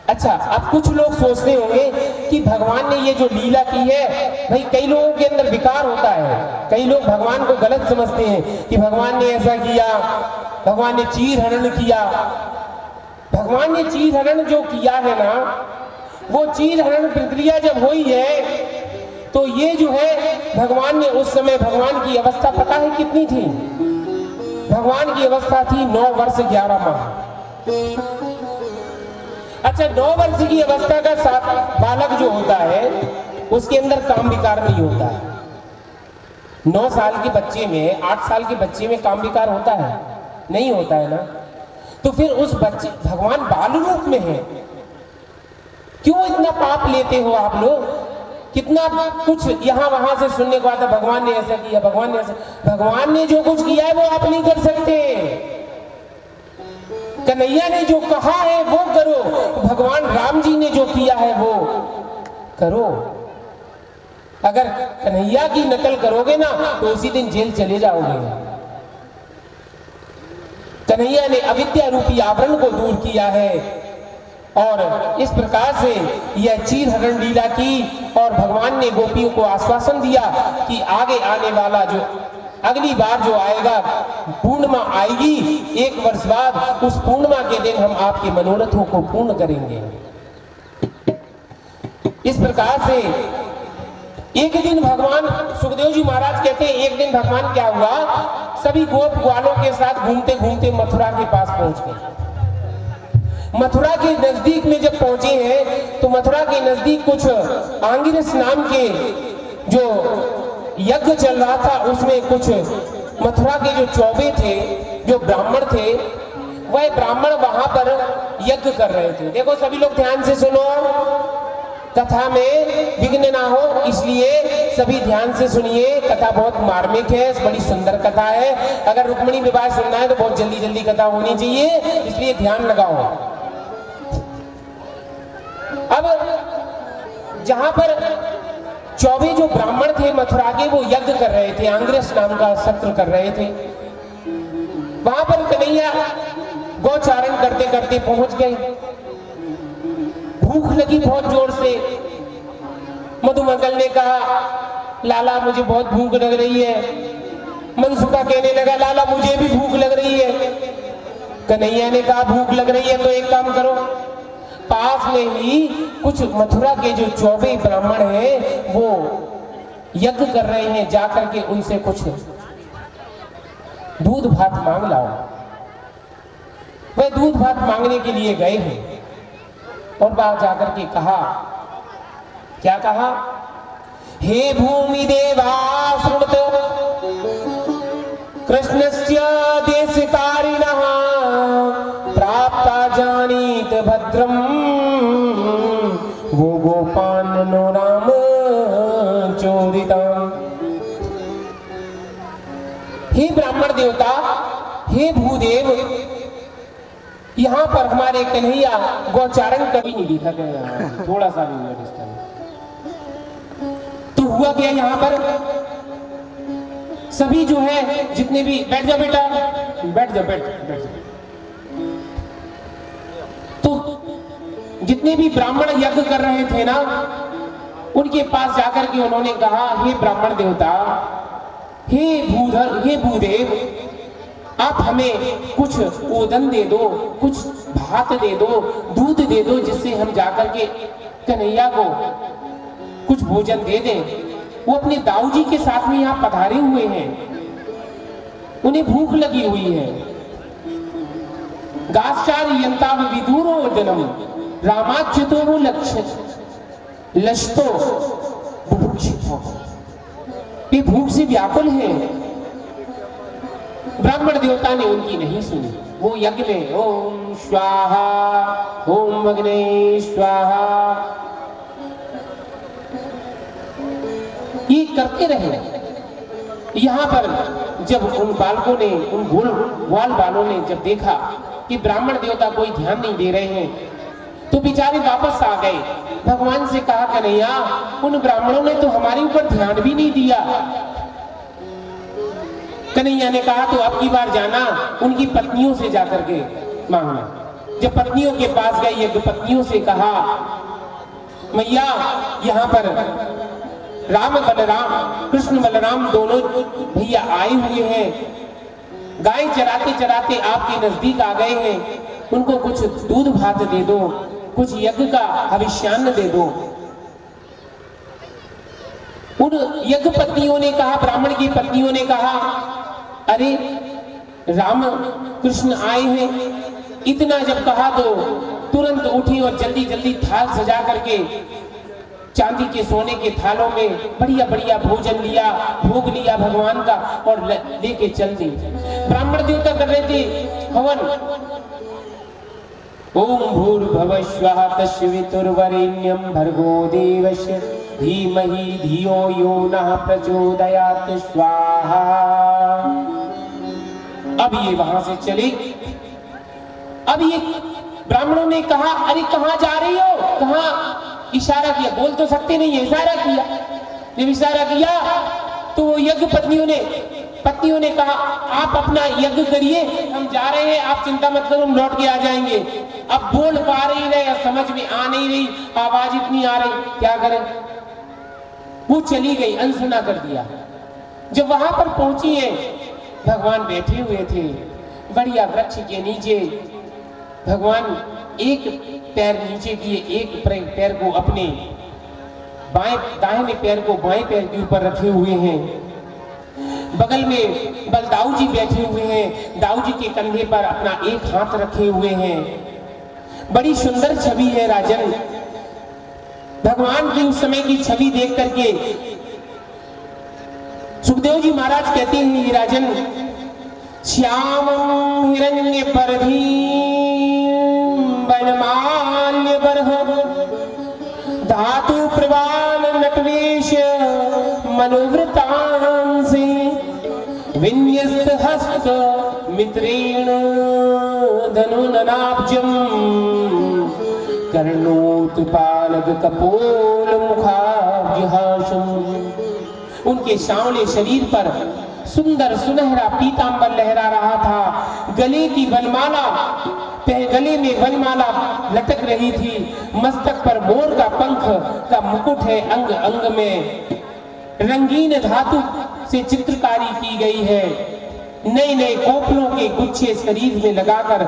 अच्छा, अब कुछ लोग सोचते होंगे कि भगवान ने ये जो लीला की है, भाई कई लोगों के अंदर विकार होता है, कई लोग भगवान को गलत समझते हैं कि भगवान ने ऐसा किया, भगवान ने चीर हरण किया। भगवान ने चीर हरण जो किया है ना, वो चीर हरण प्रक्रिया जब हुई है तो ये जो है भगवान ने उस समय, भगवान की अवस्था पता है कितनी थी? भगवान की अवस्था थी 9 वर्ष 11 माह। अच्छा, 9 वर्ष की अवस्था का बालक जो होता है उसके अंदर काम विकार नहीं होता है। 9 साल के बच्चे में, 8 साल के बच्चे में काम विकार होता है? नहीं होता है ना। तो फिर उस बच्चे, भगवान बाल रूप में है, क्यों इतना पाप लेते हो आप लोग? कितना कुछ यहाँ वहां से सुनने को आता, भगवान ने ऐसा किया, भगवान ने ऐसा। भगवान ने जो कुछ किया है वो आप नहीं कर सकते। कन्हैया ने जो कहा है वो करो, भगवान राम जी ने जो किया है वो करो। अगर कन्हैया की नकल करोगे ना तो उसी दिन जेल चले जाओगे। कन्हैया ने अविद्या रूपी आवरण को दूर किया है और इस प्रकार से यह चीर हरण लीला की, और भगवान ने गोपियों को आश्वासन दिया कि आगे आने वाला जो अगली बार जो आएगा, पूर्णिमा आएगी 1 वर्ष बाद, उस पूर्णिमा के दिन हम आपके मनोरथों को पूर्ण करेंगे। इस प्रकार से एक दिन भगवान, सुखदेव जी महाराज कहते हैं, एक दिन भगवान क्या हुआ, सभी गोप ग्वालों के साथ घूमते घूमते मथुरा के पास पहुंच गए। मथुरा के नजदीक में जब पहुंचे हैं तो मथुरा के नजदीक कुछ आंगिरस नाम के जो यज्ञ चल रहा था, उसमें कुछ मथुरा के जो चौबे थे, जो ब्राह्मण थे, वह ब्राह्मण वहां पर यज्ञ कर रहे थे। देखो सभी लोग ध्यान से सुनो, कथा में विघ्न ना हो, इसलिए सभी ध्यान से सुनिए। कथा बहुत मार्मिक है, बड़ी सुंदर कथा है। अगर रुक्मिणी विवाह सुनना है तो बहुत जल्दी जल्दी कथा होनी चाहिए, इसलिए ध्यान लगाओ। अब जहां पर चौबे जो ब्राह्मण थे मथुरा के, वो यज्ञ कर रहे थे, आंग्रस नाम का सत्र कर रहे थे। वहां पर कन्हैया गौचारण करते करते पहुंच गए। भूख लगी बहुत जोर से। मधुमंगल ने कहा, लाला मुझे बहुत भूख लग रही है। मनसुखा कहने लगा, लाला मुझे भी भूख लग रही है। कन्हैया ने कहा, भूख लग रही है तो एक काम करो, पास में ही कुछ मथुरा के जो चौबे ब्राह्मण हैं वो यज्ञ कर रहे हैं, जाकर के उनसे कुछ दूध भात मांग लाओ। वह दूध भात मांगने के लिए गए हैं और वहां जाकर के कहा, क्या कहा, हे भूमि देवा शृणुत कृष्णस्य देशकारिणः प्राप्ता जानीत भद्रम वो गोपान्नो राम चोदितम्। हे ब्राह्मण देवता, हे भूदेव, यहाँ पर हमारे कन्हैया गौचारण कभी नहीं दिखा गया, थोड़ा सा भी हुआ डिस्टर्ब। तो हुआ क्या यहाँ पर, सभी जो है जितने भी, बैठ जाओ बेटा, बैठ जाओ, बैठ जाओ। तो जितने भी ब्राह्मण यज्ञ कर रहे थे ना, उनके पास जाकर के उन्होंने कहा, हे ब्राह्मण देवता, हे भूधर, हे भूदेव, आप हमें कुछ ओदन दे दो, कुछ भात दे दो, दूध दे दो, जिससे हम जाकर के कन्हैया को कुछ भोजन दे दें। वो अपने दाऊजी के साथ में यहाँ पधारे हुए हैं, उन्हें भूख लगी हुई है। गाश्चार यंताव विदुरोदनम रामाच्युतो वो लक्षतो बुभुक्षितो, ये भूख से व्याकुल है। ब्राह्मण देवता ने उनकी नहीं सुनी। वो यज्ञ में ओम स्वाहा, ओम अग्ने स्वाहा ये करते रहे। यहाँ पर जब उन बालकों ने, उन ग्वाल बालों ने जब देखा कि ब्राह्मण देवता कोई ध्यान नहीं दे रहे हैं, तो बेचारे वापस आ गए। भगवान से कहा, कन्हैया, उन ब्राह्मणों ने तो हमारे ऊपर ध्यान भी नहीं दिया। कन्हैया ने कहा, तो अब की बार जाना, उनकी पत्नियों से जाकर के मांगना। जब पत्नियों के पास गए, यज्ञ पत्नियों से कहा, मैया, यहाँ पर राम बलराम, कृष्ण बलराम दोनों भैया आए हुए हैं, गाय चराते चराते आपके नजदीक आ गए हैं, उनको कुछ दूध भात दे दो, कुछ यज्ञ का हविष्यान्न दे दो। उन यज्ञ पत्नियों ने कहा, ब्राह्मण की पत्नियों ने कहा, अरे राम कृष्ण आए हैं। इतना जब कहा तो तुरंत उठी और जल्दी जल्दी थाल सजा करके चांदी के सोने के थालों में बढ़िया बढ़िया भोजन लिया, भोग लिया भगवान का और लेके चल दी। ब्राह्मण देवता कर रहे थे हवन। ओम भूर्भुवः स्वः तस्वितुर्वरेण्यं भर्गो देवस्य धीमहि धियो यो नः प्रचोदयात् स्वाहा। अब ये वहां से चले। अब ये ब्राह्मणों ने कहा, अरे कहाँ जा रही हो, कहाँ? इशारा किया, बोल तो सकते नहीं है, इशारा किया। जब इशारा किया तो वो यज्ञ पत्नियों ने कहा, आप अपना यज्ञ करिए, हम जा रहे हैं, आप चिंता मत करो, हम लौट के आ जाएंगे। अब बोल पा रही नहीं, समझ में आ नहीं रही, आवाज इतनी आ रही, क्या करें? वो चली गई, अनसुना कर दिया। जब वहां पर पहुंची है, भगवान बैठे हुए थे बढ़िया वृक्ष के नीचे। भगवान एक पैर नीचे किए, एक पैर को अपने दाहिने पैर को बाएं पैर के ऊपर रखे हुए हैं। बगल में बलदाऊ जी बैठे हुए हैं, दाऊ जी के कंधे पर अपना एक हाथ रखे हुए हैं। बड़ी सुंदर छवि है राजन। भगवान की उस समय की छवि देख करके सुखदेव जी महाराज कहते हैं, राजन, श्यामं हिरण्यपर्धी वनमाल्य बरह धातु प्रवाल नटवेश मनोवृतांसि विन्यस्त हस्त मित्रेण धनुननाब्जं कर्णोत्पालक कपोल मुखाब्जहासम। उनके सांवले शरीर पर सुंदर सुनहरा पीतांबर लहरा रहा था। गले में वनमाला लटक रही थी। मस्तक पर मोर का पंख का मुकुट है। अंग अंग में रंगीन धातु से चित्रकारी की गई है। नए नए कोपलों के गुच्छे शरीर में लगाकर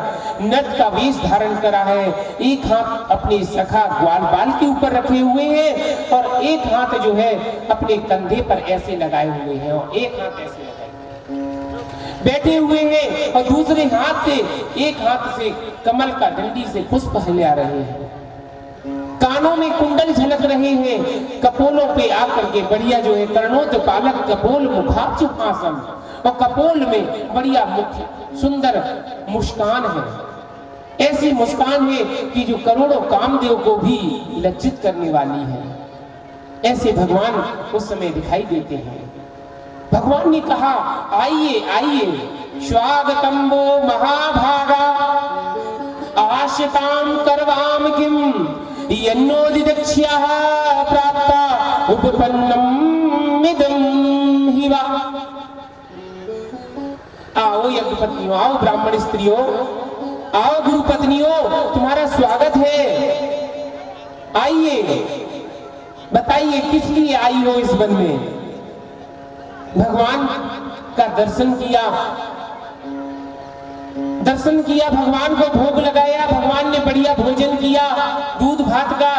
नट का वेश धारण करा है। एक हाथ अपने सखा ग्वाल बाल के ऊपर रखे हुए हैं और एक हाथ जो है अपने कंधे पर ऐसे लगाए हुए हैं और एक हाथ ऐसे लगाए बैठे हुए हैं और दूसरे हाथ से एक हाथ से कमल का डंडी से पुष्प हिला रहे हैं। कानों में कुंडल झलक रहे हैं। कपोलों पे आकर के बढ़िया जो है कर्णोत्पालक कपोल मुखाब्जहासम और कपोल में बढ़िया मुख सुंदर मुस्कान है। ऐसी मुस्कान है कि जो करोड़ों कामदेव को भी लज्जित करने वाली है। ऐसे भगवान उस समय दिखाई देते हैं। भगवान ने कहा आइए आइए स्वागतम वो महाभागा आश्यताम करवाम किम यन्नोदिदक्ष्यः प्राप्ता उपपन्नम इदं हिवा। आओ यज्ञपत्नियों, आओ ब्राह्मण स्त्रियों, आओ गुरु पत्नियों, तुम्हारा स्वागत है। आइए बताइए किस लिए आई हो इस वन में। भगवान का दर्शन किया, भगवान को भोग लगाया, भगवान ने बढ़िया भोजन किया दूध भात का।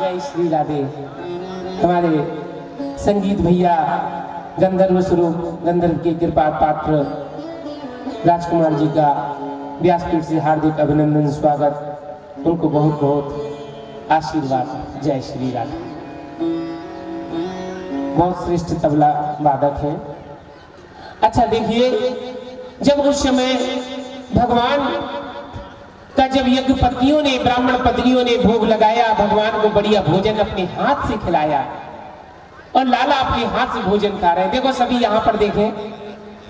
जय श्री राधे। हमारे संगीत भैया गंधर्व स्वरूप गंधर्व के कृपा पात्र राजकुमार जी का व्यासपीठ से हार्दिक अभिनंदन स्वागत। उनको बहुत बहुत आशीर्वाद। जय श्री राधे। बहुत श्रेष्ठ तबला वादक हैं। अच्छा देखिए, जब उस समय भगवान का जब यज्ञ पत्नियों ने ब्राह्मण पत्नियों ने भोग लगाया, भगवान को बढ़िया भोजन अपने हाथ से खिलाया और लाला अपने हाथ से भोजन खा रहे हैं। देखो सभी यहाँ पर देखें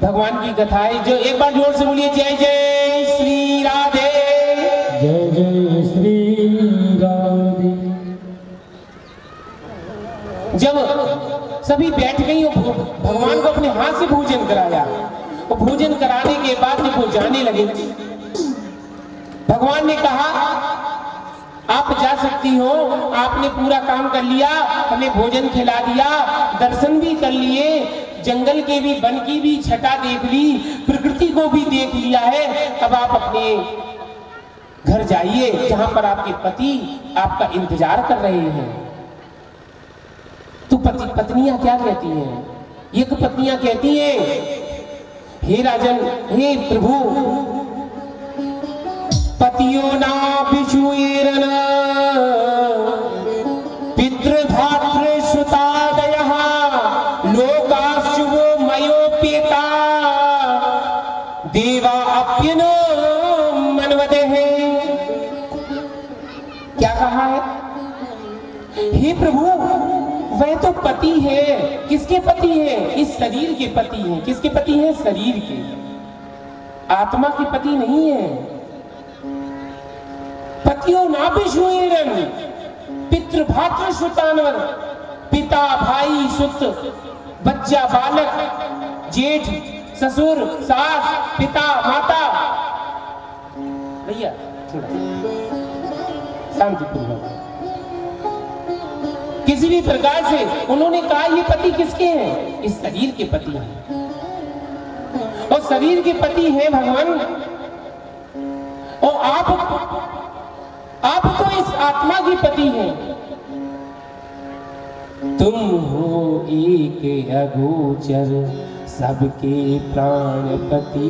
भगवान की कथा है। जो एक बार जोर से बोलिए जय जय श्री राधे। जय जय श्री राधे। जब सभी बैठ गई और भगवान को अपने हाथ से भोजन कराया और भोजन कराने के बाद जब वो जाने लगे, भगवान ने कहा आप जा सकती हो, आपने पूरा काम कर लिया, हमें भोजन खिला दिया, दर्शन भी कर लिए, जंगल के भी वन की भी छटा देख ली, प्रकृति को भी देख लिया है। अब आप अपने घर जाइए जहां पर आपके पति आपका इंतजार कर रहे हैं। तो पत्नियां क्या कहती हैं? ये पत्नियां कहती हैं हे राजन, हे प्रभु, पतियो ना विषुएरन पितृभातृ सुतादयः लोकाश्चुवो मयोपेता देवा अप्यनो मनवदेः। क्या कहा है? हे प्रभु, वह तो पति है। किसके पति है? इस शरीर के पति हैं। किसके पति हैं? शरीर के, आत्मा के पति नहीं है। पतियों नाभिषुएरन पितृभातृ सुतानवर, पिता भाई सुत बच्चा बालक जेठ ससुर सास पिता माता। भैया थोड़ा शांतिपूर्वक, किसी भी प्रकार से उन्होंने कहा ये पति किसके हैं? इस शरीर के पति हैं और शरीर के पति हैं भगवान। और आप तो इस आत्मा की पति हैं। तुम हो एक अगोचर सबके प्राणपति,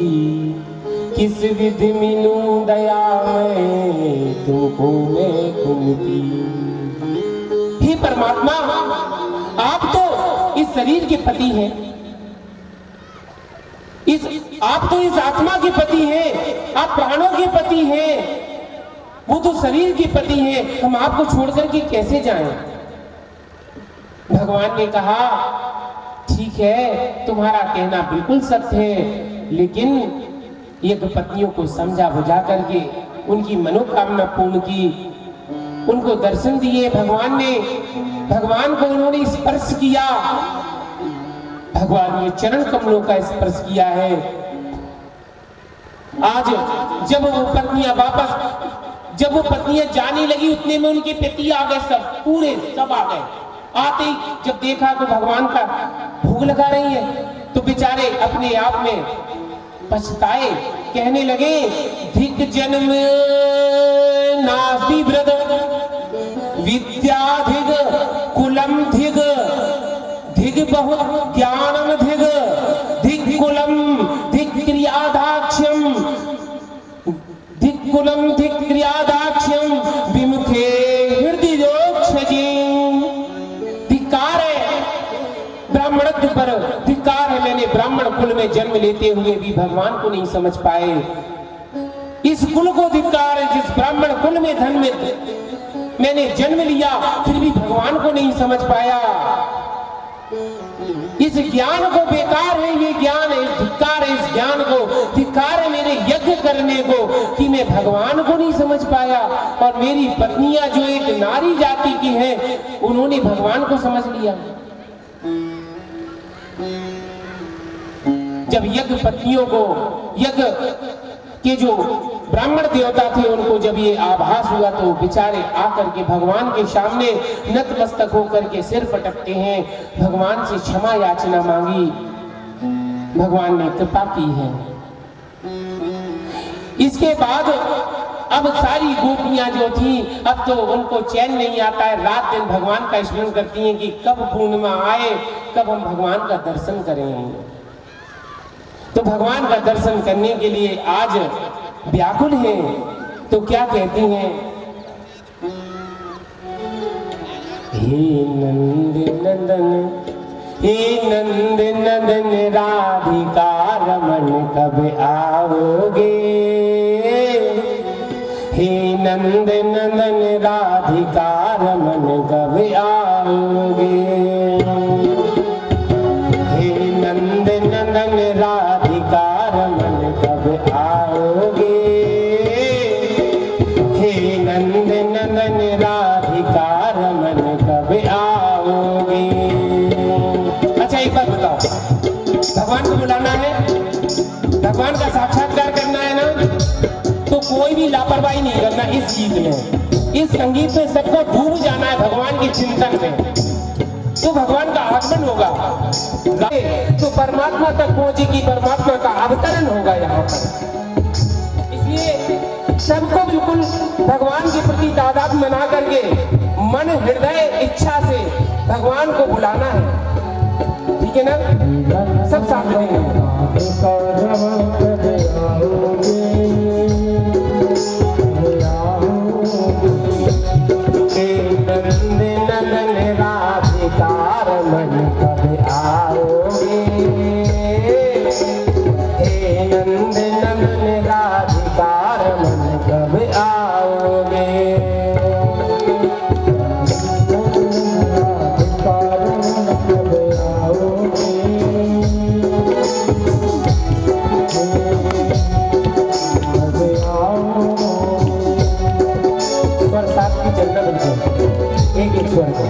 किस विधि मिलूं दया में तुमको मैं कुमति। हे परमात्मा, आप तो इस शरीर के पति हैं, आप तो इस आत्मा के पति हैं, आप प्राणों के पति हैं, वो तो शरीर के पति हैं। हम आपको छोड़कर के कैसे जाएं? भगवान ने कहा ठीक है, तुम्हारा कहना बिल्कुल सत्य है, लेकिन यज्ञ पत्नियों को समझा बुझा करके उनकी मनोकामना पूर्ण की उनको दर्शन दिए भगवान ने, भगवान को उन्होंने स्पर्श किया, भगवान ने चरण कमलों का स्पर्श किया है। आज जब वो पत्नियां जाने लगी, उतने में उनके पति आ गए, सब आ गए। आते ही जब देखा तो भगवान का भोग लगा रही है, तो बेचारे अपने आप में पछताए, कहने लगे धिक जन्म नास्ति व्रत विद्याधिक कुलम धिक धिक बहुत ज्ञानम धिक कुलम धिक क्रियादाक्ष्यम धिक कुलम धिक क्रियादाक्ष्यम विमुखे हृदय दोक्षजिम। धिक्कार है ब्राह्मणत्व पर, धिक्कार है मैंने ब्राह्मण कुल में जन्म लेते हुए भी भगवान को नहीं समझ पाए। इस कुल को धिक्कार है, जिस ब्राह्मण कुल में धन में मैंने जन्म लिया फिर भी भगवान को नहीं समझ पाया। इस ज्ञान को बेकार है, ये ज्ञान है, धिक्कार है इस ज्ञान को, धिक्कार है मेरे यज्ञ करने को कि मैं भगवान को नहीं समझ पाया। और मेरी पत्नियां जो एक नारी जाति की हैं, उन्होंने भगवान को समझ लिया। जब यज्ञ पत्नियों को, यज्ञ के जो ब्राह्मण देवता थे, उनको जब ये आभास हुआ तो बेचारे आकर के भगवान के सामने नतमस्तक होकर के सिर पटकते हैं, भगवान से क्षमा याचना मांगी, भगवान ने कृपा की है। इसके बाद अब सारी गोपियां जो थी, अब तो उनको चैन नहीं आता है, रात दिन भगवान का स्मरण करती हैं कि कब पूर्णिमा आए, कब हम भगवान का दर्शन करें। तो भगवान का दर्शन करने के लिए आज व्याकुल है। तो क्या कहती हैं, हे नंद नंदन, हे नंद नंदन राधिका रमन कब आओगे, हे नंद नंदन राधिका रमन कब आओगे, हे नंद नंदन राधिका रमन कब आओगे, हे नंद नंदन राधिका रमन कब आओगे। अच्छा एक बात बताओ, भगवान को बुलाना है, भगवान का साक्षात्कार करना है ना, तो कोई भी लापरवाही नहीं करना। इस गीत में, इस संगीत में सबको डूब जाना है भगवान के चिंतन में, तो भगवान का आगमन होगा, तो परमात्मा तक पहुंचेगी, परमात्मा का अवतरण होगा यहाँ पर। इसलिए सबको बिल्कुल भगवान के प्रति तादाद बना करके मन हृदय इच्छा से भगवान को बुलाना है, ठीक है ना? सब साथ में रमन कब आओगे, हे नंद नंदन राधिका रमन कब आओगे, एक स्वर को,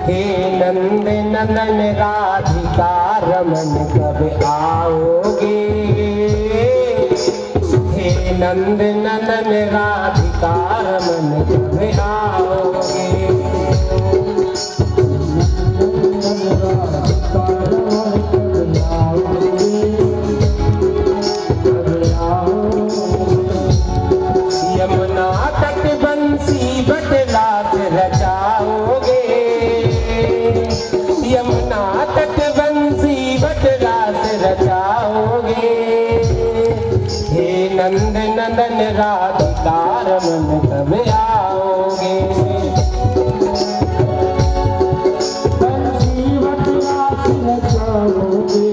हे नंद नंदन राधिका रमन कब आओगे, हे नंद नंदन राधिका रमन कब आओगे, यमुना तट बंसी बटलाट रचाओगे, यमुना तट बंसी बटलाट रचाओगे, हे नंद नंदन राधिका रमन कब आओगे, बंसी बटलाट रचाओगे,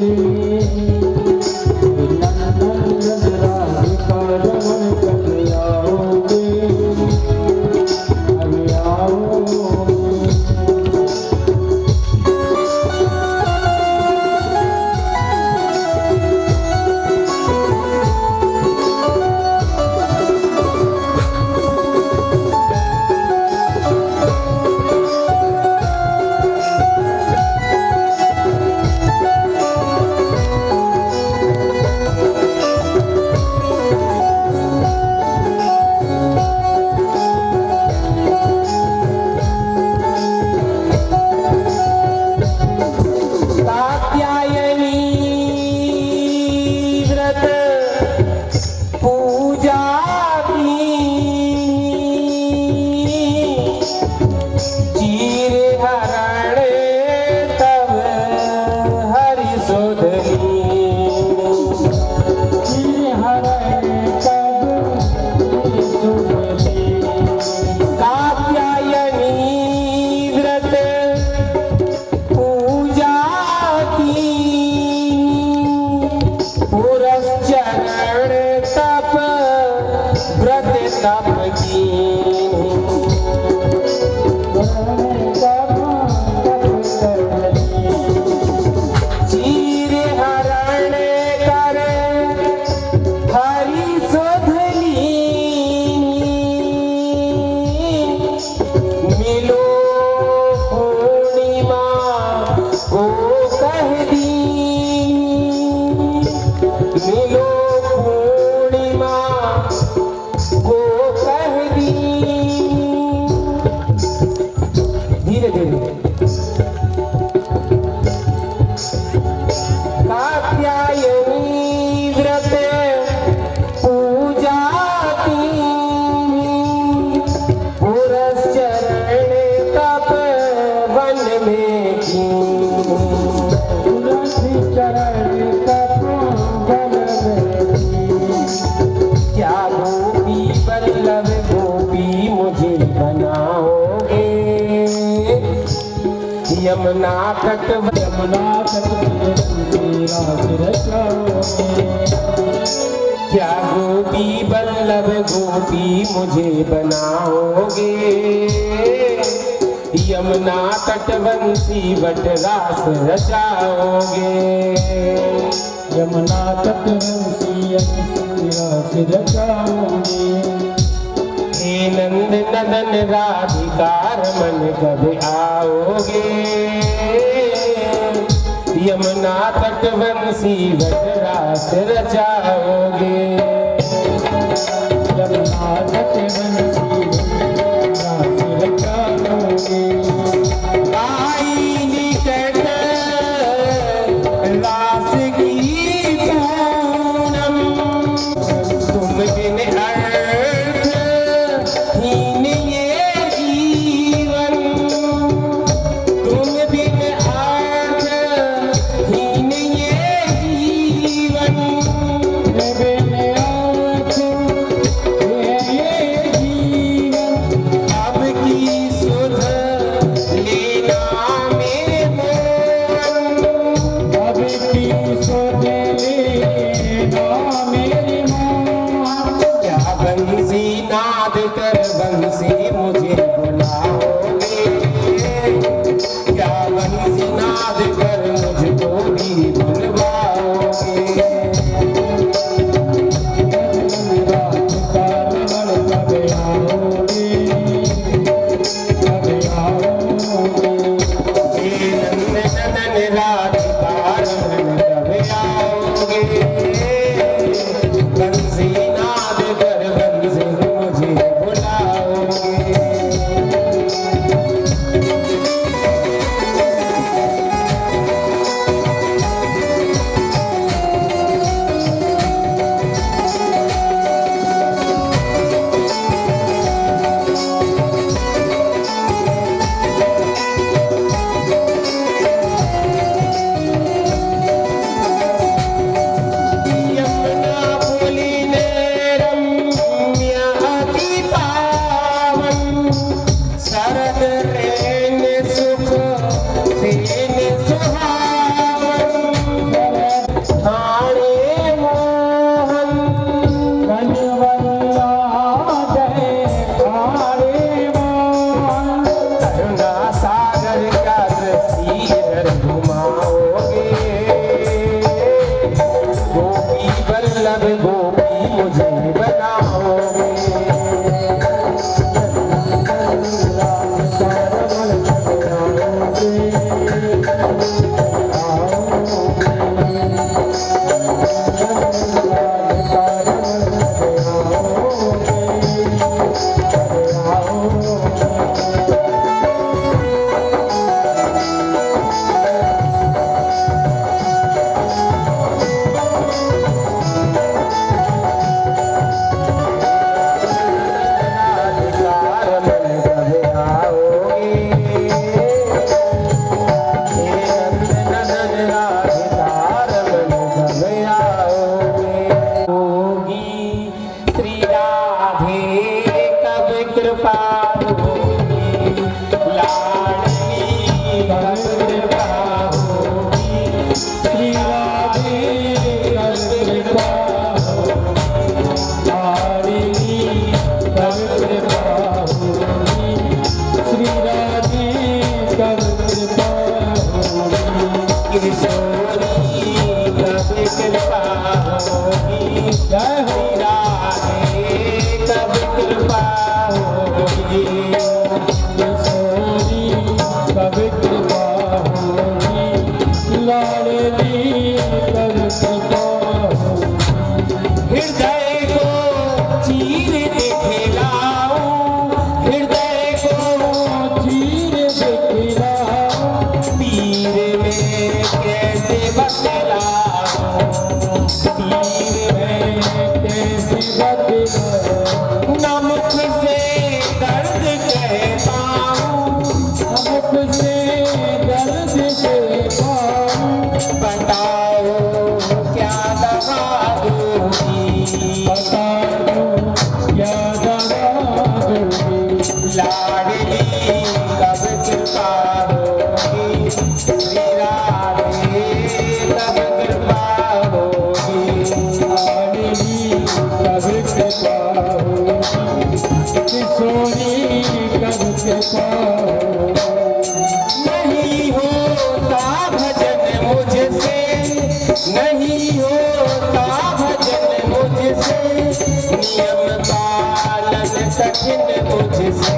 कह दी मिलो पूर्णिमा को कह दी। धीरे धीरे कात्यायनी व्रत पूजा की पुरस्चरण तप वन में की। चरण तप वन में क्या गोपी बल्लभ गोपी मुझे बनाओगे यमुना तट तेरा सिर रचाओगे। क्या गोपी बल्लभ गोपी मुझे बनाओगे यमुना तटवंशी वट रास रचाओगे। यमुना तटवंशी तेरा सिर रचाओगे। हे नंद नदन राधिका रमन कब आओगे यमुना तटवंशी वट रास रचाओगे। यमुना तटवंशी रास रचाओगे। आई निकट रास की पूनम तुम बिन अर्थ हीन ये जीवन। तुम बिन अर्थ हीन ये जीवन। बिन अर्थ ये जीवन। अब की सुध लेना मेरे मोहन। अब की सुध लेना मेरे मोहन। क्या बंसी नाद कर बंसी मुझे बुलाओगे क्या बंसी नाद कर मुझको भी बुलवाओगे। हे नंद नदन राधिका रमन कब आओगे बंसी नाद कर बंसी मुझे बुलाओगे। यमुना पुलिन रम्य अति पावन शरद नैन सुख सेन सुहावन। ठाणे मोहन कनवल्ला जय ठाणे मोहन। करुणा सागर का दृष्टि घुमाओगे गोपी बल्लभ गोपी मुझे बनाओगे। कब कृपा होगी लाडली कब कृपा हृदय को चीर दिखलाऊं, हृदय को चीर दिखलाऊं, तीर में कैसे बतलाऊं, तीर में कैसे बतलाऊं, न मुख से दर्द कह पाऊं, मुख से दर्द के पाऊं, बताओ क्या दवा दूंगी, बता दो क्या दवा दूंगी, लाडली कब कृपा होगी, श्री राधे कब कृपा होगी, लाडली कब कृपा होगी, किशोरी कब कृपा होगी। नहीं होता भजन मुझसे, नहीं होता भजन मुझसे, नियम पालन कठिन मुझसे,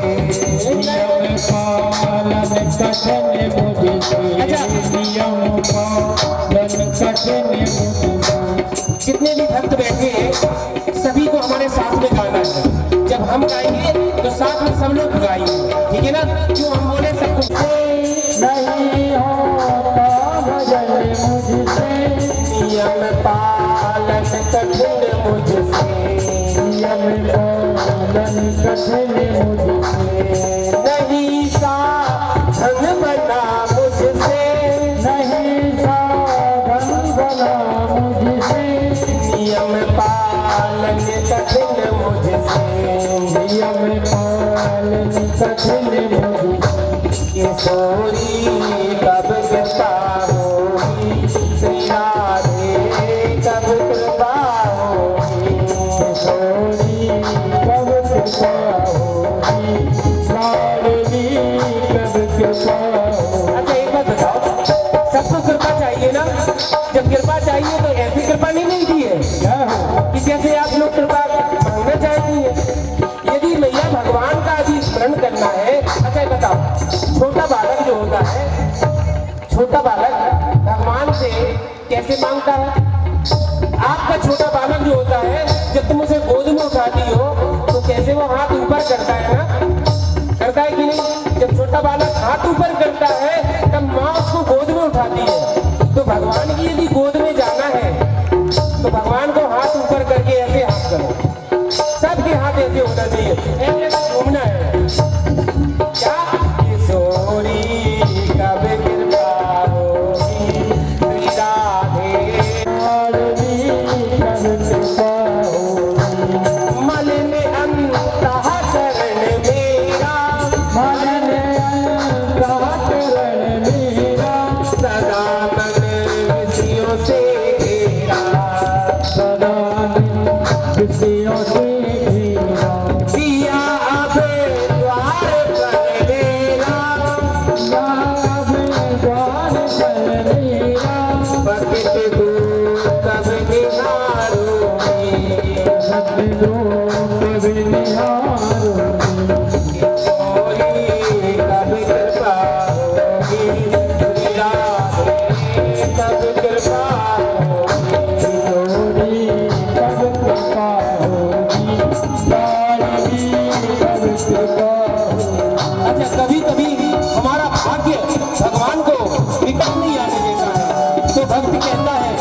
नियम पालन कठिन मुझसे, नियम पालन कठिन मुझसे। जितने भी भक्त बैठे हैं सभी को हमारे साथ में गाना है। जब हम गाएंगे तो साथ में सब लोग गाएंगे, ठीक है ना? जो हम बोले सबको नहीं होता भजन मुझसे, नियम पालन कठिन मुझसे, नियम पालन कठिन मुझसे, नहीं साधन बना मुझसे, नहीं साधन बना मुझसे, नियम पालन कठिन मुझसे, नियम पालन कठिन मुझसे। किशोरी कब कृपा होगी, श्री राधे कब कृपा होगी, किशोरी कब कृपा होगी, लाडली कब कृपा होगी। अच्छा एक बात बताओ, सबको कृपा चाहिए ना? जब कृपा चाहिए तो ऐसी कृपा नहीं मिलती है क्या हो? कि जैसे आप लोग कृपा मांगना चाहती है। यदि मैया भगवान का यदि स्मरण करना है, अच्छा ये बताओ, छोटा बालक जो होता है, छोटा बालक भगवान से कैसे मांगता है? आपका छोटा बालक जो होता है, जब तुम उसे गोद में उठाती हो तो कैसे वो हाथ ऊपर करता है ना? करता है कि नहीं? जब छोटा बालक हाथ ऊपर करता है तब माँ उसको गोद में उठाती है। तो भगवान की यदि गोद में जाना है तो भगवान को हाथ ऊपर करके ऐसे हाथ करो, सबके हाथ ऐसे होना चाहिए, ऐसे घूमना है। क्या किशोरी कब कृपा होगी, श्री राधे लाडली कब कृपा होगी, मन में अंतःकरण मेरा, मन अंतःकरण मेरा, सदा मन विषयों से घेरा, सदा खुशियों से घिरा, दिया अब द्वार पर मेरा, याद द्वार पर मेरा, पतित दूर कब निहारूंगी, सत्य लोक विनिहारूंगी, किशोरी कब कृपा होगी, श्री राधे कब कृपा होगी, किशोरी कब कृपा होगी, लाडली कब कृपा होगी। अच्छा कभी कभी हमारा भाग्य भगवान को निकट नहीं आने देता है, तो भक्त कहता है